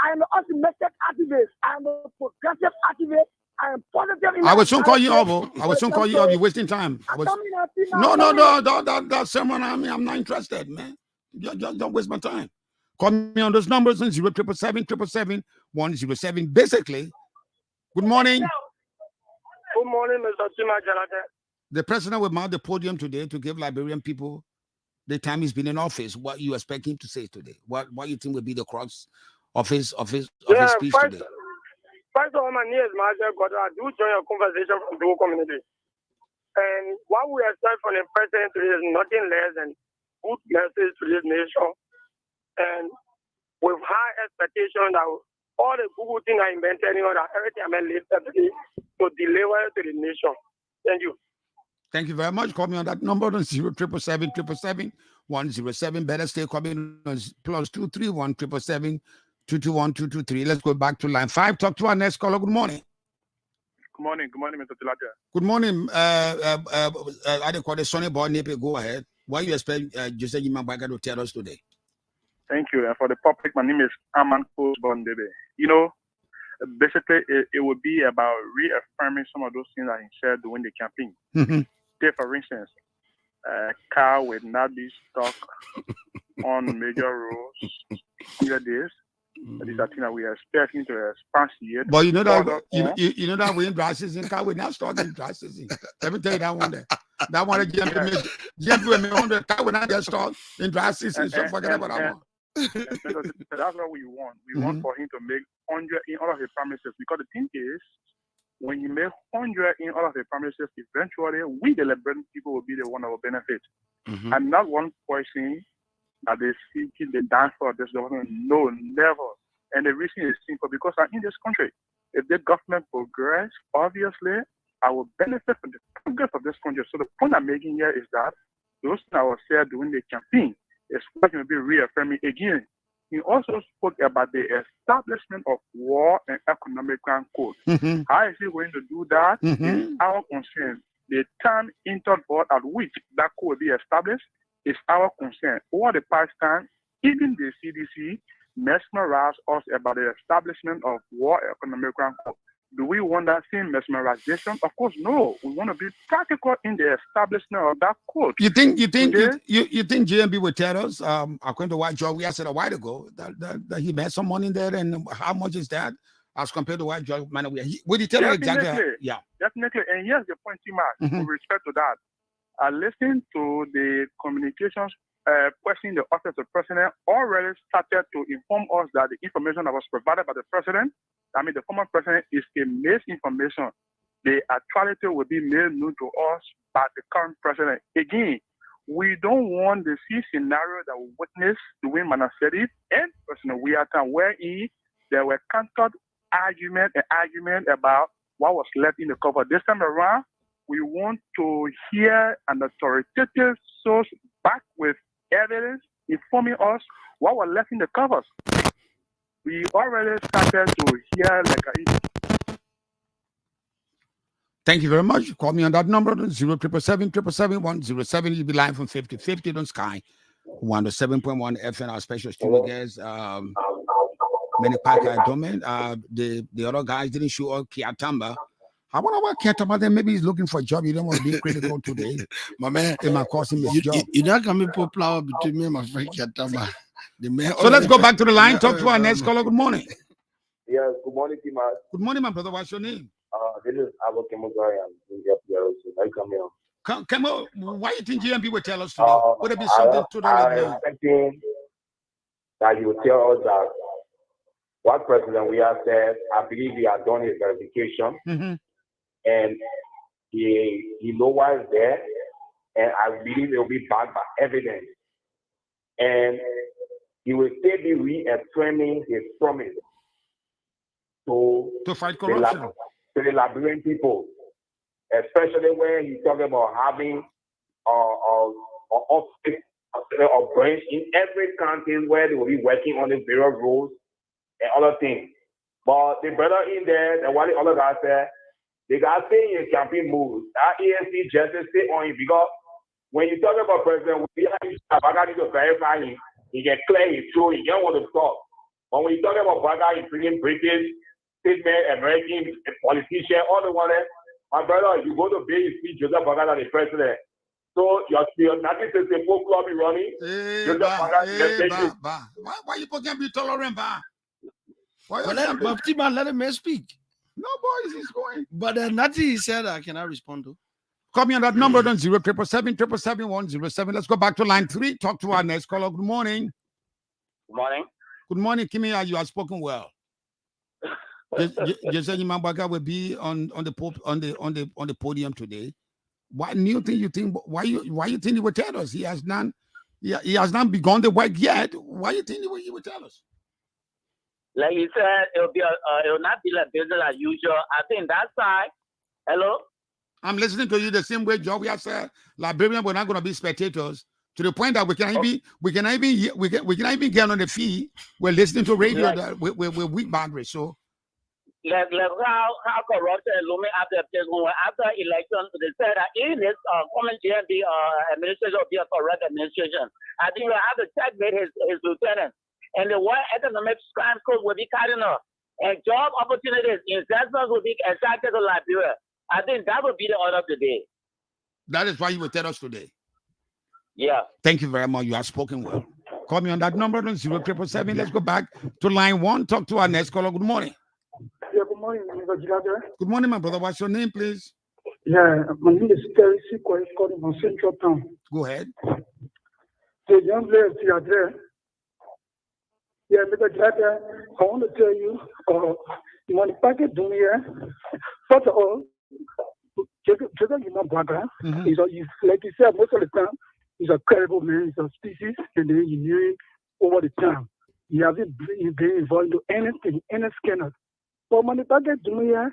I am an optimistic activist. I am a progressive activist. I am positive. I will soon call you over. I will soon call you over. You're wasting time. No. That sermon. I mean, I'm not interested, man. Just don't waste my time. Call me on those numbers on 07777 Basically, good morning. Good morning, Mr. Jalate. The president will mount the podium today to give Liberian people the time he's been in office. What you expect him to say today? What you think will be the crux of his speech today? First of all, my name is Marshall God. I do join a conversation from the whole community. And what we expect from the president today is nothing less than good message to this nation. And with high expectation that all the Google things I invented, that everything I made later today to deliver to the nation. Thank you. Thank you very much. Call me on that number on 07777 Better stay coming on +231 777 221 223. Let's go back to line 5. Talk to our next caller. Good morning. Good morning, Mr. Tilapia. Good morning. I call the Sonny Boy Nipe. Go ahead. What do you expect Joseph Nyumah Boakai to tell us today? Thank you. And for the public, my name is Aman Kosbon Debe. Basically, it would be about reaffirming some of those things that he said during the campaign. Take, for instance, car will not be stuck on major roads 100 days. These are things that we are expecting to expand. But you know that we in dry season, car will not start in dry season. Let me tell you that one day. That one GMP will make 100 car will not just start in dry season. So forget about that one. That's what we want. We want for him to make 100 in all of his promises. Because the thing is, when you make 100 in all of his promises, eventually we, the Liberian people, will be the one that will benefit. And not one person that is seeking the downfall of this government. No, never. And the reason is simple, because I'm in this country. If the government progress, obviously, I will benefit from the progress of this country. So the point I'm making here is that those things I was said during the campaign is what will be reaffirming again. He also spoke about the establishment of war and economic crime code. How is he going to do that? Is our concern. The time interval at which that code will be established is our concern. Over the past time, even the CDC mesmerized us about the establishment of war and economic crime code. Do we want that same mesmerization? Of course, no. We want to be practical in the establishment of that code. You think GMB will tell us, according to what George we said a while ago, that he made some money there, and how much is that as compared to what George man? Would he tell us exactly? Yeah, definitely. And here's the point, Tima, with respect to that. I listened to the communications question the office of the president already started to inform us that the information that was provided by the president, the former president, is a misinformation. The actuality will be made known to us by the current president. Again, we don't want the scenario that we witnessed during Manaseri and President Wiata, wherein there were counted argument about what was left in the cover. This time around, we want to hear an authoritative source back with evidence informing us what was left in the covers. We already started to hear Thank you very much. Call me on that number 07777 You'll be live from 5050 on Sky 107.1 FM. Our special studio guest, Menikpai Dumoi. The other guys didn't show up. Kiatamba. I wonder what Kiatamba then. Maybe he's looking for a job. You don't want to be critical today. My man, it might cost him his job. You're not going to be popular between me and my friend Kiatamba. So let's go back to the line. Talk to our next caller. Good morning. Yes, good morning, Tima. Good morning, my brother. What's your name? This is Abo Kemogai. I come here. Kemo, why do you think GMB will tell us today? Would it be something to I'm expecting that you will tell us that what President we have said, I believe he has done his verification, and he knows what is there, and I believe it will be backed by evidence. And he will still be reaffirming his promise to fight corruption. To the Liberian people, especially when he's talking about having office or branch in every county where they will be working on the various roads and other things. But the brother in there, the one the other guy said, the guy stay in campaign mood. That ESC just stay on him because when you talk about President William, Baga need to verify him. He can clear his throat. He don't want to talk. But when you talk about Baga, he's bringing British, statement, American, politician, all the one. My brother, you go to bed, you see Joseph Baga as the president. So your nothing to say folk club be running. Why you can't be tolerant, ba? Let him speak. No, boys, he's going. But nothing he said I cannot respond to. Call me on that number on 077777107. Let's go back to line 3. Talk to our next caller. Good morning. Good morning. Good morning, Kimi. You have spoken well. Joseph Nyumah Boakai will be on the podium today. What new thing you think? Why you think he would tell us? He has not begun the work yet. Why you think he would tell us? Like you said, it will not be like business as usual. I think that side. Hello. I'm listening to you the same way, Joe. We have said Liberians were not going to be spectators to the point that we can even get on the feed. We're listening to radio with weak boundaries. So. Like how corruption looming after election, they said that in this common GMB administration will be a correct administration. I think we have to checkmate his lieutenant. And the world economic crime code will be cutting off. And job opportunities, investments will be attracted to Liberia. I think that would be the order of the day. That is why you will tell us today. Yeah. Thank you very much. You have spoken well. Call me on that number on 0777. Let's go back to line 1. Talk to our next caller. Good morning. Yeah, good morning, Mr. Gilada. Good morning, my brother. What's your name, please? Yeah, my name is Terry Sikwa, calling from Central Town. Go ahead. So, young lady, you are there. Yeah, Mr. Gilada, I want to tell you, Menikpai Dumoi, first of all, Joseph Nyumah Boakai, like you said, most of the time, he's a credible man, he's a species, and then he knew it over the time. He hasn't been involved in anything, any scandal. But Menikpai Dumoi,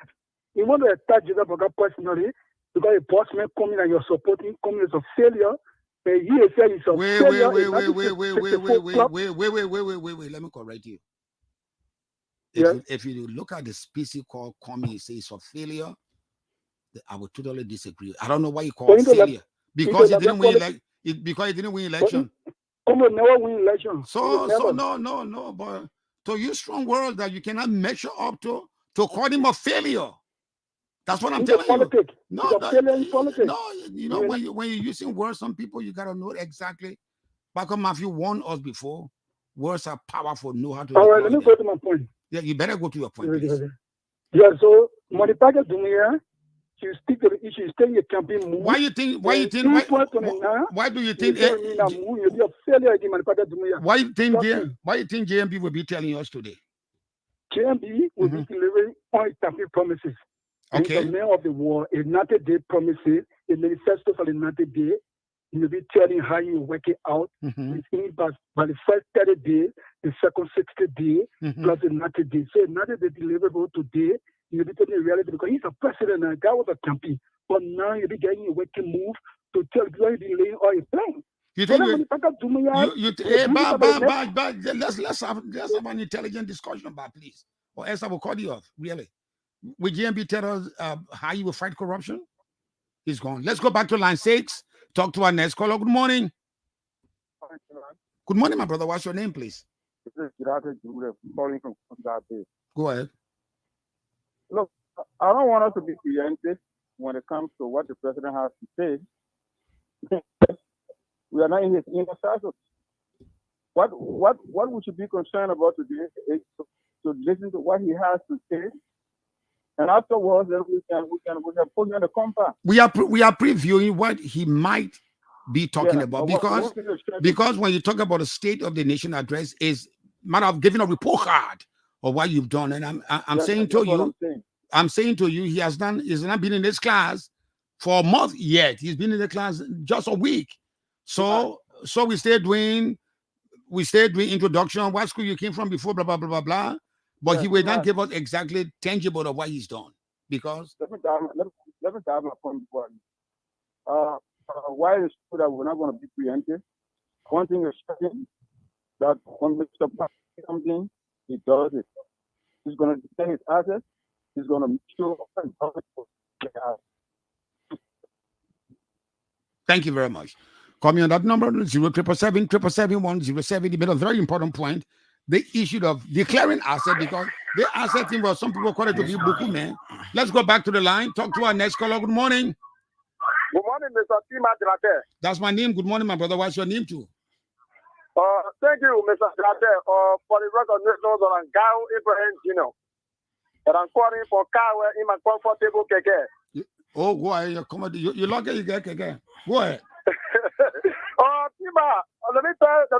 you want to attack Joseph Boakai personally, because a boss man coming and you're supporting, coming as a failure. Wait. Let me correct you. Yes. If you look at the species called Kwame, you say it's a failure. I would totally disagree. I don't know why you call it failure. Because he didn't win election. Kwame never win election. So no. But to use strong words that you cannot measure up to call him a failure. That's what I'm telling you. No, you know, when you're using words, some people you gotta know exactly. Back on Matthew warned us before. Words are powerful. Know how to. All right, let me go to my point. Yeah, you better go to your point, please. Yeah, so Menikpai Dumoi, you stick to the issue. Stay in your campaign move. Why do you think? Why do you think JMB will be telling us today? JMB will be delivering on promises. Okay. In the middle of the war, a 90-day promises, a manifesto for the 90 day. He will be telling how you work it out. By the first 30 days, the second 60 days, plus the 90 days. So 90 days deliverable today. He will be telling the reality because he's a president and that was a campaign. But now you'll be getting a working move to tell people you'll be laying all your plan. You think let's have an intelligent discussion about, please, or else I will call you off. Really, will GMB tell us how you will fight corruption? He's gone. Let's go back to line 6. Talk to our next caller. Good morning. Good morning, my brother. What's your name, please? This is calling from Zimbabwe. Go ahead. Look, I don't want us to be preemptive when it comes to what the president has to say. We are not in his inner circle. What we should be concerned about today is to listen to what he has to say, and afterwards, then we can put him on the compass. We are previewing what he might be talking about because when you talk about the State of the Nation address, is matter of giving a report card of what you've done, and I'm saying to you, he's not been in this class for a month yet. He's been in the class just a week. So we stayed doing introduction, what school you came from before, blah, blah, blah, blah, blah. But he will not give us exactly tangible of what he's done. Because let me dive my point before. Why is it that we're not going to be preemptive? One thing is certain, that when Mr. Patrick comes in, he does it. He's going to defend his assets. He's going to make sure. Thank you very much. Call me on that number, 077777107. He made a very important point. The issue of declaring asset, because the asset thing was some people call it to be buku, man. Let's go back to the line. Talk to our next caller. Good morning. Good morning, Mr. Drate. That's my name. Good morning, my brother. What's your name too? Thank you, Mr. Drate, for the recognition on Gao Ibrahim Gino. But I'm calling for car in my comfortable keke. Oh, go ahead. You lock it, you get keke. Go ahead. Tima, let me tell you,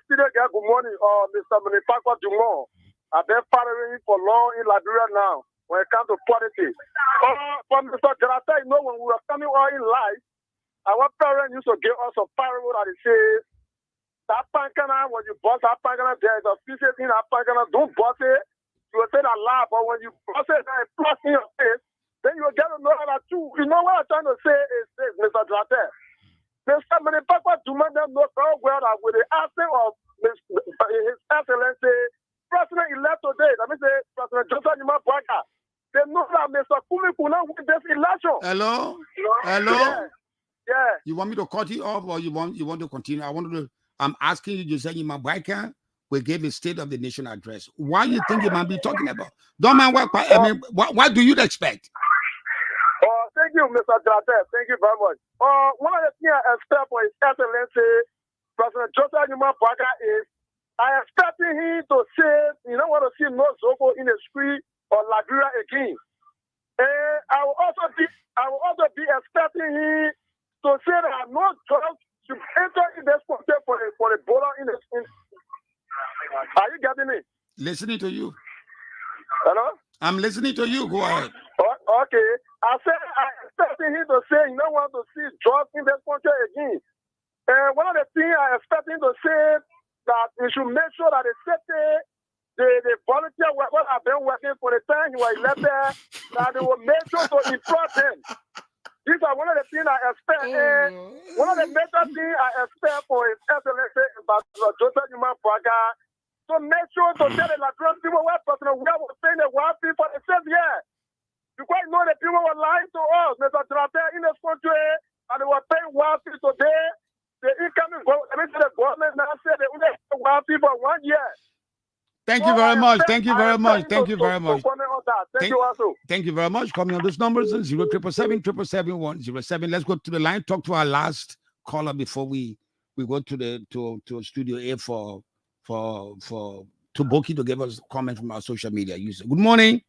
still good morning, Mr. Menikpai Dumoi. I've been following for long in Liberia now when it comes to politics. From Mr. Drate, you know, when we were coming on in life, our parents used to give us a firewood that it says, that pankana, when you bust that pankana, there's a piece in that pankana, don't bust it. You will say that lie, but when you bust it and plus in your face, then you will get to know that too. You know what I'm trying to say is this, Mr. Drate. Mr. Menikpai Dumoi knows very well that with the absence of His Excellency, President-elect today, let me say, President Joseph Nyumah Boakai, they know that Mr. Kumi could not win this election. Hello? Yeah. You want me to cut it off or you want to continue? I'm asking you, Joseph Nyumah Boakai, we gave a State of the Nation address. Why you think you might be talking about? Don't mind what do you expect? Thank you, Mr. Drate. Thank you very much. One of the things I expect for His Excellency, President Joseph Nyumah Boakai is, I expecting him to say, you don't want to see no Zoko in the street or Liberia again. And I will also be expecting him to say that no drugs should enter in this country for the border in. Are you getting me? Listening to you. Hello? I'm listening to you. Go ahead. Okay. I expecting him to say, you don't want to see drugs in this country again. And one of the things I expect him to say that we should make sure that the volunteer what have been working for the time he was elected, that they will make sure to employ them. These are one of the things I expect. And one of the major things I expect for His Excellency Ambassador Joseph Nyumah Boakai to make sure to tell the Liberian people what President William was saying the one thing for the same year. Because you know the people were lying to us, Mr. Drate, in this country, and they were paying one thing today. The incoming government now said they only pay one thing for 1 year. Thank you very much. Thank you very much. Thank you very much. Thank you also. Thank you very much. Call me on those numbers 077777107. Let's go to the line. Talk to our last caller before we go to Studio A for Tuboki to give us comments from our social media user. Good morning.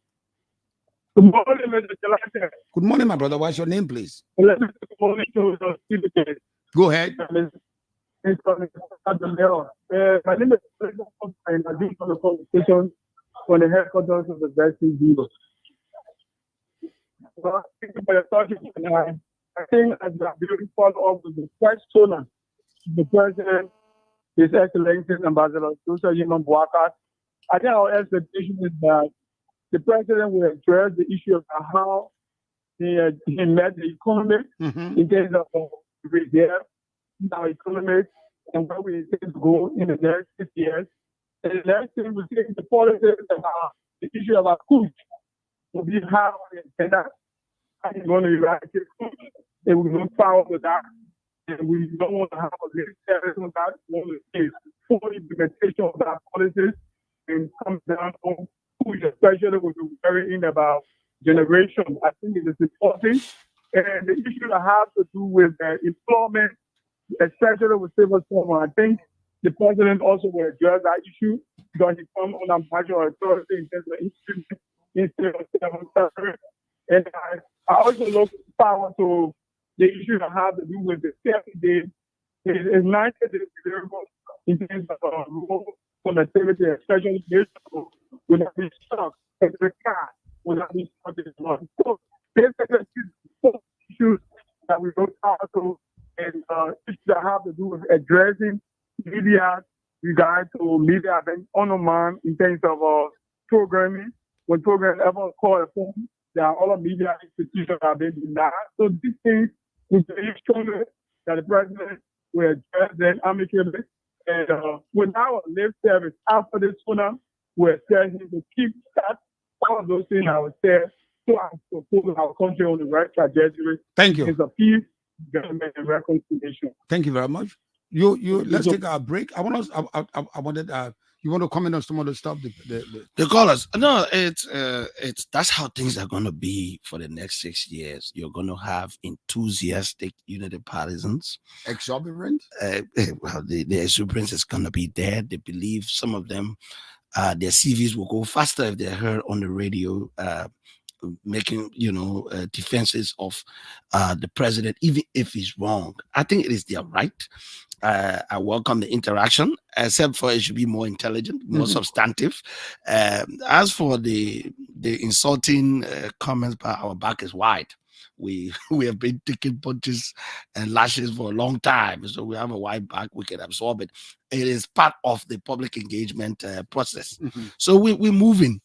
Good morning, Mr. Jalate. Good morning, my brother. What's your name, please? Good morning to the Go ahead. My name is and I do the conversation on the headquarters of the Vaccine Bureau. Well, thank you for your talking tonight. I think as we are going to follow up with the first SONA, the President, His Excellency Ambassador Joseph Nyumah Boakai, I think our expectation is that the President will address the issue of how he met the economy in terms of reserve our economy and where we intend to go in the next 6 years. And the next thing we see the policies about the issue of our food will be how we intend that. How we're going to eradicate food, and we will power with that. And we don't want to have a little service on that. We want to see full implementation of that policies and come down on food, especially with the very in about generation. I think it is important. And the issue that has to do with employment, especially with civil servants, I think the President also will address that issue because he comes on a major authority in terms of civil servants. And I also look forward to the issue that has to do with the 70 days. It is 90 days in terms of rural connectivity, especially will not be stuck in the car, will not be stuck in the month. So basically, issues that we look forward to and issues that have to do with addressing media regard to media and on in terms of programming. When programs ever call a phone, there are other media institutions that have been denied. So these things we believe strongly that the President will address them amicably. And with our live service after this SONA, we're expecting to keep that, all of those things I would say, so as to put our country on the right trajectory. Thank you. It's a peace, government and reconciliation. Thank you very much. You let's take a break. I want us. I wanted. You want to comment on some of the stuff? The callers. No, it's that's how things are going to be for the next 6 years. You're going to have enthusiastic unity partisans. Exuberant. Well, the exuberance is going to be there. They believe some of them, their CVs will go faster if they're heard on the radio, making defenses of the president, even if he's wrong. I think it is their right. I welcome the interaction, except for it should be more intelligent, more substantive. As for the insulting comments, but our back is wide. We have been taking punches and lashes for a long time, so we have a wide back. We can absorb it. It is part of the public engagement process. So we're moving.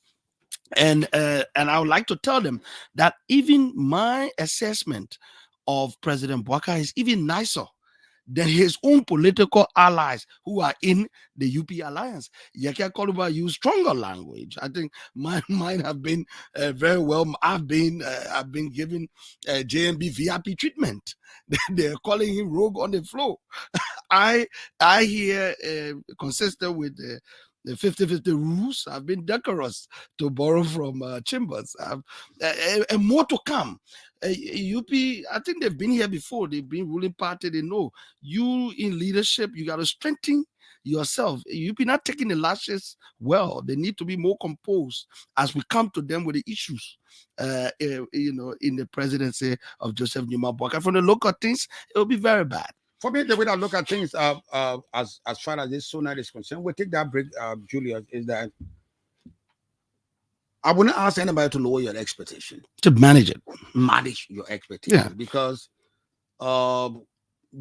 And I would like to tell them that even my assessment of President Boakai is even nicer than his own political allies who are in the UP alliance. Yeke Koluba used stronger language. I think mine have been very well. I've been given JMB VIP treatment. They're calling him rogue on the floor. I hear consistent with the 50-50 rules. I've been decorous, to borrow from Chambers. And more to come. UP, I think they've been here before. They've been ruling party. They know you in leadership. You got to strengthen yourself. UP not taking the lashes well. They need to be more composed as we come to them with the issues. In the presidency of Joseph Nyumah Boakai. From the local things, it will be very bad. For me, the way I look at things, as far as this SONA is concerned, we'll take that break, Julius, is that I wouldn't ask anybody to lower your expectation. To manage it. Manage your expectation. Yeah. Because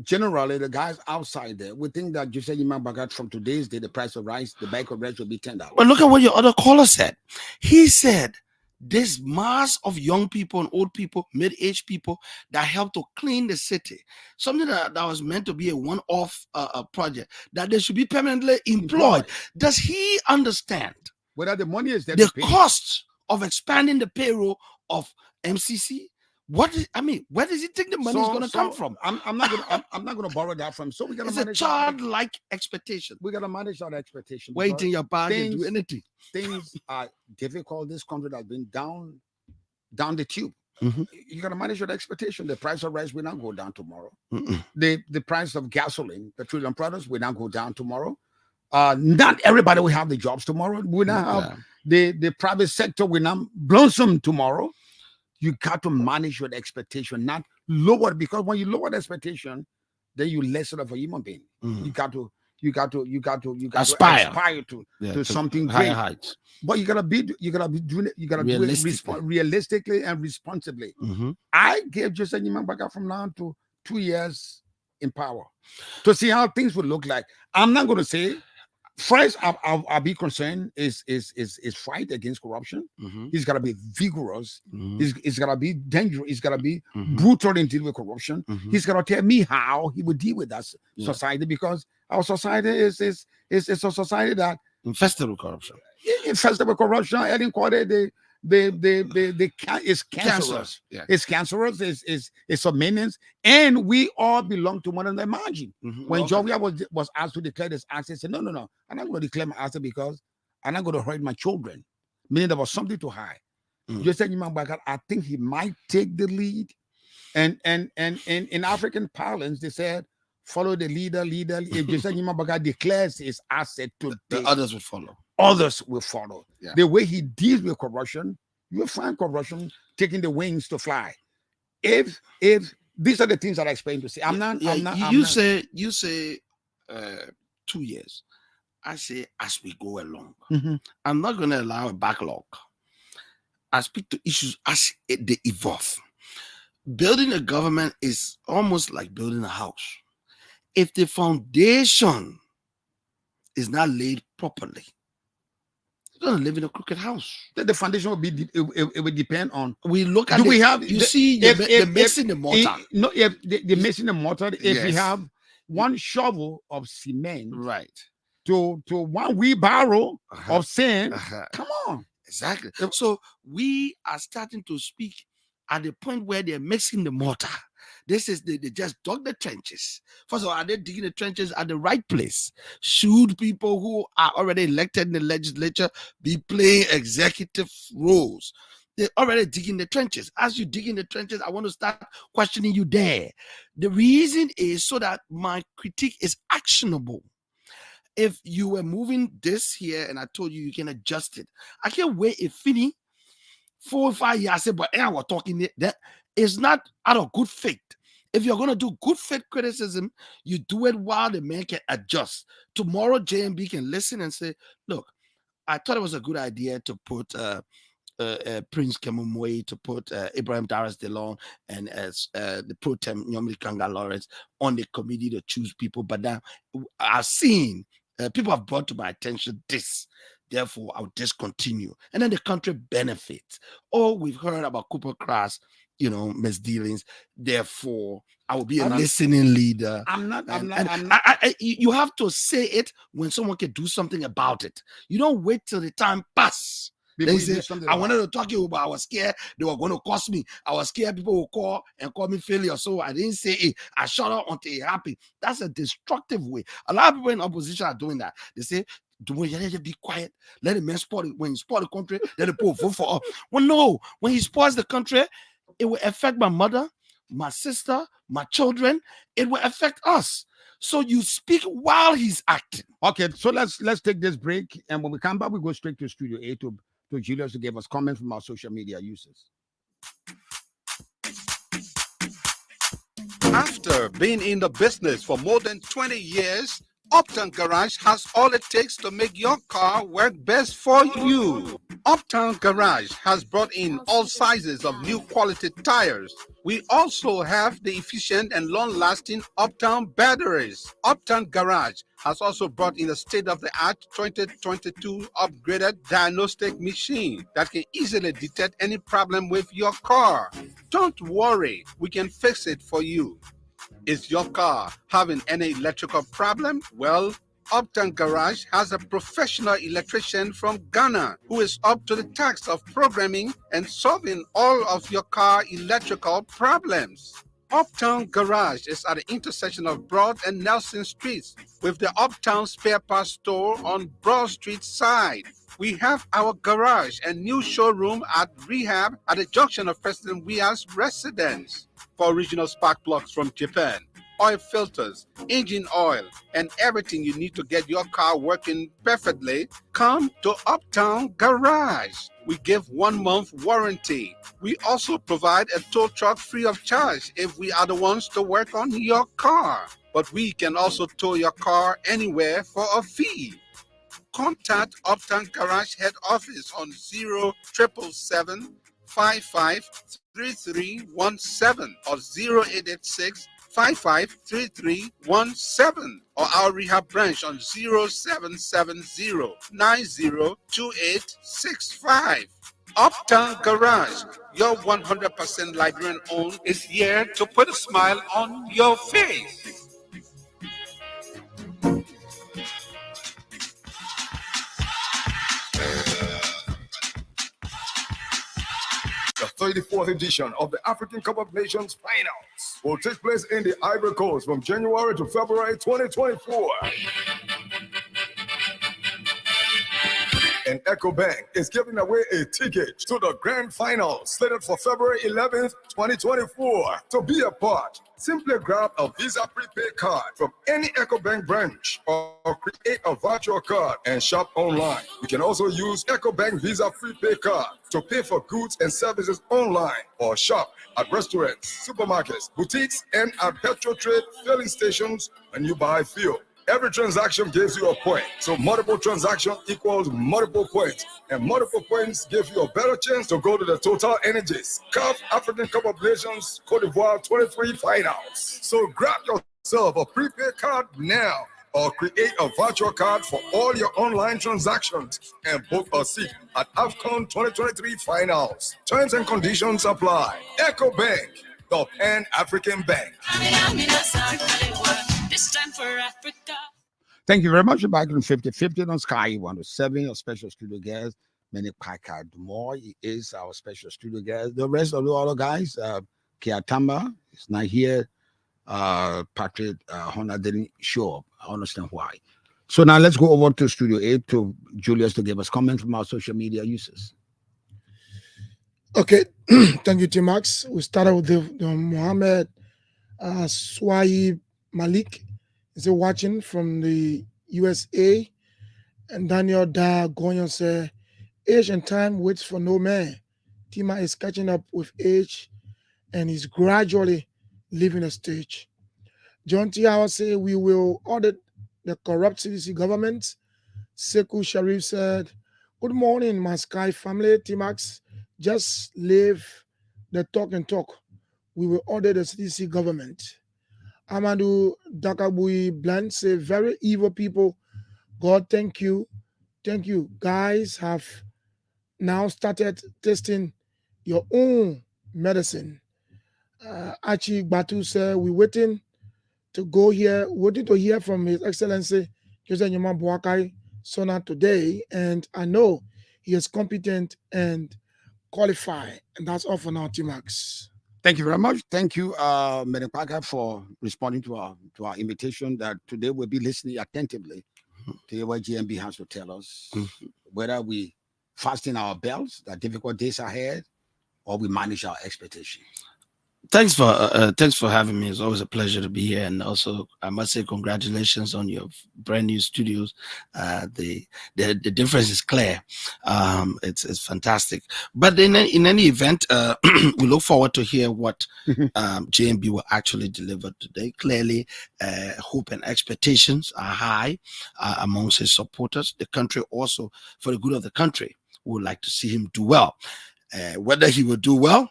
generally, the guys outside there would think that Joseph Nyumah Boakai from today's day, the price of rice, the bag of rice will be $10. But look at what your other caller said. He said, this mass of young people and old people, mid-aged people that help to clean the city, something that was meant to be a one-off project, that they should be permanently employed. Does he understand whether the money is there? The cost of expanding the payroll of MCC? Where does he think the money is going to come from? I'm not going to borrow that from. So we got to manage. It's a childlike expectation. We got to manage our expectation. Wait in your bag and do anything. Things are difficult. This country has been down the tube. You got to manage your expectation. The price of rice will not go down tomorrow. The price of gasoline, petroleum products will not go down tomorrow. Not everybody will have the jobs tomorrow. We not have the private sector will not blossom tomorrow. You got to manage your expectation, not lower, because when you lower the expectation, then you lessen of a human being. You got to aspire to something higher great. heights. But you gotta be doing it. You gotta do it realistically and responsibly. I gave Joseph Nyumah Boakai from now to 2 years in power to see how things would look like. I'm not going to say. First, I'll be concerned is fight against corruption. He's got to be vigorous. He's got to be dangerous. He's got to be brutal in dealing with corruption. He's got to tell me how he would deal with that society, because our society is a society that infested with corruption. Infested with corruption. Ellen Quade, it's cancerous. It's cancerous. It's a menace, and we all belong to one another. Imagine when Jovial was asked to declare this answer, he said, "No, I'm not going to declare my answer because I'm not going to hurt my children." Meaning there was something to hide. Joseph Nyumah Boakai, I think he might take the lead, and in African parlance, they said, "Follow the leader." If Joseph Nyumah Boakai declares his asset to the others will follow. Others will follow. The way he deals with corruption, you will find corruption taking the wings to fly. If these are the things that I explained to say, You say 2 years. I say as we go along. I'm not going to allow a backlog. I speak to issues as they evolve. Building a government is almost like building a house. If the foundation is not laid properly, you're going to live in a crooked house. The foundation will be. It will depend on. We look at. Do we have? You see, the mixing the mortar. If the mixing the mortar. If we have one shovel of cement, right, to one wheelbarrow of sand, come on. Exactly. So we are starting to speak at the point where they're mixing the mortar. This is they just dug the trenches. First of all, are they digging the trenches at the right place? Should people who are already elected in the legislature be playing executive roles? They're already digging the trenches. As you dig in the trenches, I want to start questioning you there. The reason is so that my critique is actionable. If you were moving this here and I told you can adjust it, I can't wait if Finny 4 or 5 years, I said, but I was talking that is not out of good faith. If you're going to do good faith criticism, you do it while the man can adjust. Tomorrow, JMB can listen and say, look, I thought it was a good idea to put Prince Kemumwe, to put Ibrahim Daras DeLong and as the pro tem Nyomli Kanga Lawrence on the committee to choose people. But now I've seen people have brought to my attention this. Therefore, I'll discontinue. And then the country benefits. Or we've heard about Cooper Cross, misdealings. Therefore, I will be a listening leader. You have to say it when someone can do something about it. You don't wait till the time passes. They say, I wanted to talk to you, but I was scared they were going to cost me. I was scared people will call me failure. So I didn't say it. I shut up until it happened. That's a destructive way. A lot of people in opposition are doing that. They say, be quiet. Let the man spoil it. When he spoil the country, let the people vote for us. Well, no. When he spoils the country, it will affect my mother, my sister, my children. It will affect us. So you speak while he's acting. Okay, so let's take this break, and when we come back, we go straight to Studio A to Julius to give us comments from our social media users. After being in the business for more than 20 years, Uptown Garage has all it takes to make your car work best for you. Uptown Garage has brought in all sizes of new quality tires. We also have the efficient and long-lasting Uptown batteries. Uptown Garage has also brought in a state-of-the-art 2022 upgraded diagnostic machine that can easily detect any problem with your car. Don't worry, we can fix it for you. Is your car having any electrical problem? Well, Uptown Garage has a professional electrician from Ghana who is up to the task of programming and solving all of your car electrical problems. Uptown Garage is at the intersection of Broad and Nelson Streets with the Uptown Spare Parts Store on Broad Street side. We have our garage and new showroom at Rehab at the junction of President Weah's residence. For original spark plugs from Japan, oil filters, engine oil, and everything you need to get your car working perfectly, come to Uptown Garage. We give 1 month warranty. We also provide a tow truck free of charge if we are the ones to work on your car. But we can also tow your car anywhere for a fee. Contact Uptown Garage head office on 0777 553317 or 0886 553317 or our rehab branch on 0770 902865. Uptown Garage, your 100% Liberian owned, is here to put a smile on your face. The 34th edition of the African Cup of Nations Finals will take place in the Ivory Coast from January to February 2024. And EcoBank is giving away a ticket to the grand final slated for February 11th, 2024. To be a part, simply grab a Visa prepaid card from any EcoBank branch or create a virtual card and shop online. You can also use EcoBank Visa prepaid card to pay for goods and services online or shop at restaurants, supermarkets, boutiques, and at petrol trade filling stations when you buy fuel. Every transaction gives you a point. So multiple transactions equals multiple points. And multiple points give you a better chance to go to the Total Energies CAF African Cup of Nations Cote d'Ivoire 23 finals. So grab yourself a prepaid card now or create a virtual card for all your online transactions and book a seat at AFCON 2023 finals. Terms and conditions apply. EcoBank, the Pan-African Bank. This time for Africa. Thank you very much. You're back on 50-50 on Sky 107, a special studio guest, Menikpai Dumoi is our special studio guest. The rest of the other guys, Kiatamba is not here. Patrick Honnah didn't show up. I understand why. So now let's go over to Studio 8 to Julius to give us comments from our social media users. Okay, thank you, T-Max. We started with the Mohammed Swahib Malik. Is watching from the USA? And Daniel Da Goyon said, age and time waits for no man. Tima is catching up with age and is gradually leaving the stage. John Tiawa said, we will audit the corrupt CDC government. Sekou Sharif said, good morning, my Sky family. T-Max, just leave the talk and talk. We will audit the CDC government. Amadou Dakabui Bland said, very evil people. God, thank you. Thank you. Guys have now started testing your own medicine. Achi Batu said, we're waiting to hear from His Excellency Joseph Nyumah Boakai, SONA today, and I know he is competent and qualified. And that's all for now, T-Max. Thank you very much. Thank you, Menikpai, for responding to our invitation that today we'll be listening attentively to hear what GMB has to tell us, whether we fasten our belts, the difficult days ahead, or we manage our expectations. Thanks for having me. It's always a pleasure to be here, and also I must say congratulations on your brand new studios. The difference is clear. It's fantastic. But in any event, we look forward to hear what JMB will actually deliver today. Clearly, hope and expectations are high amongst his supporters. The country also, for the good of the country, would like to see him do well. Whether he will do well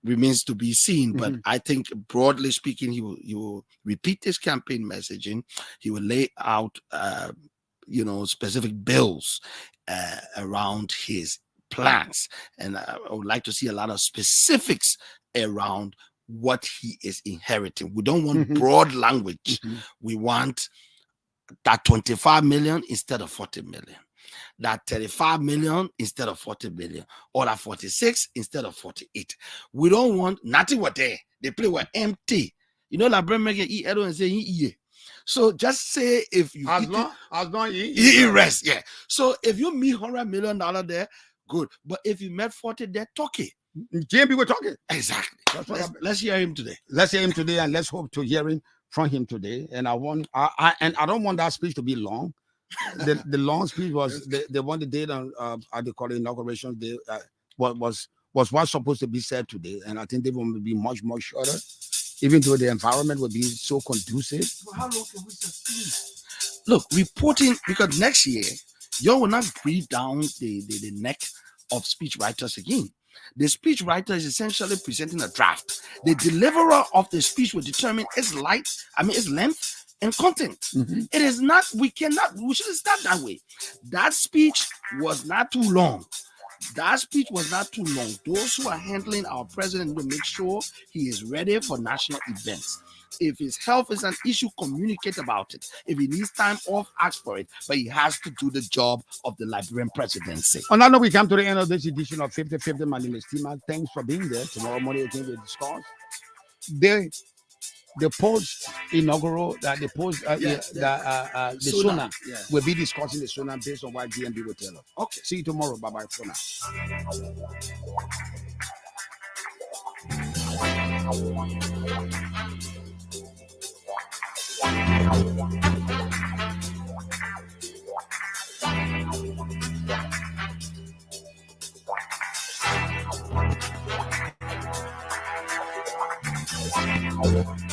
remains to be seen, but I think broadly speaking, he will repeat his campaign messaging. He will lay out, specific bills around his plans, and I would like to see a lot of specifics around what he is inheriting. We don't want broad language. We want that 25 million instead of 40 million. That 35 million instead of 40 million, or that 46 instead of 48. We don't want nothing were there. They play were empty. You know, like Brent making eat and say yeah. So just say if you as long eat rest, yeah. So if you meet $100 million there, good. But if you met 40 there, talk it. JMB we're talking. Exactly. Let's hear him today. Let's hear him today, and let's hope to hearing from him today. And I don't want that speech to be long. The long speech was the one the date on they call it inauguration day was what's supposed to be said today, and I think they will be much shorter, even though the environment will be so conducive. Well, how long can we sustain? Look, reporting, because next year you will not breathe down the neck of speech writers again. The speech writer is essentially presenting a draft. The deliverer of the speech will determine its length and content. It is not, we shouldn't start that way. That speech was not too long. Those who are handling our president will make sure he is ready for national events. If his health is an issue, communicate about it. If he needs time off, ask for it. But he has to do the job of the Liberian presidency. On that note, we come to the end of this edition of 50/50. My name is Tima. Thanks for being there. Tomorrow morning, again, we'll discuss the post-inaugural, the SONA will be discussing the SONA based on what GMB will tell us. Okay. See you tomorrow. Bye-bye for now.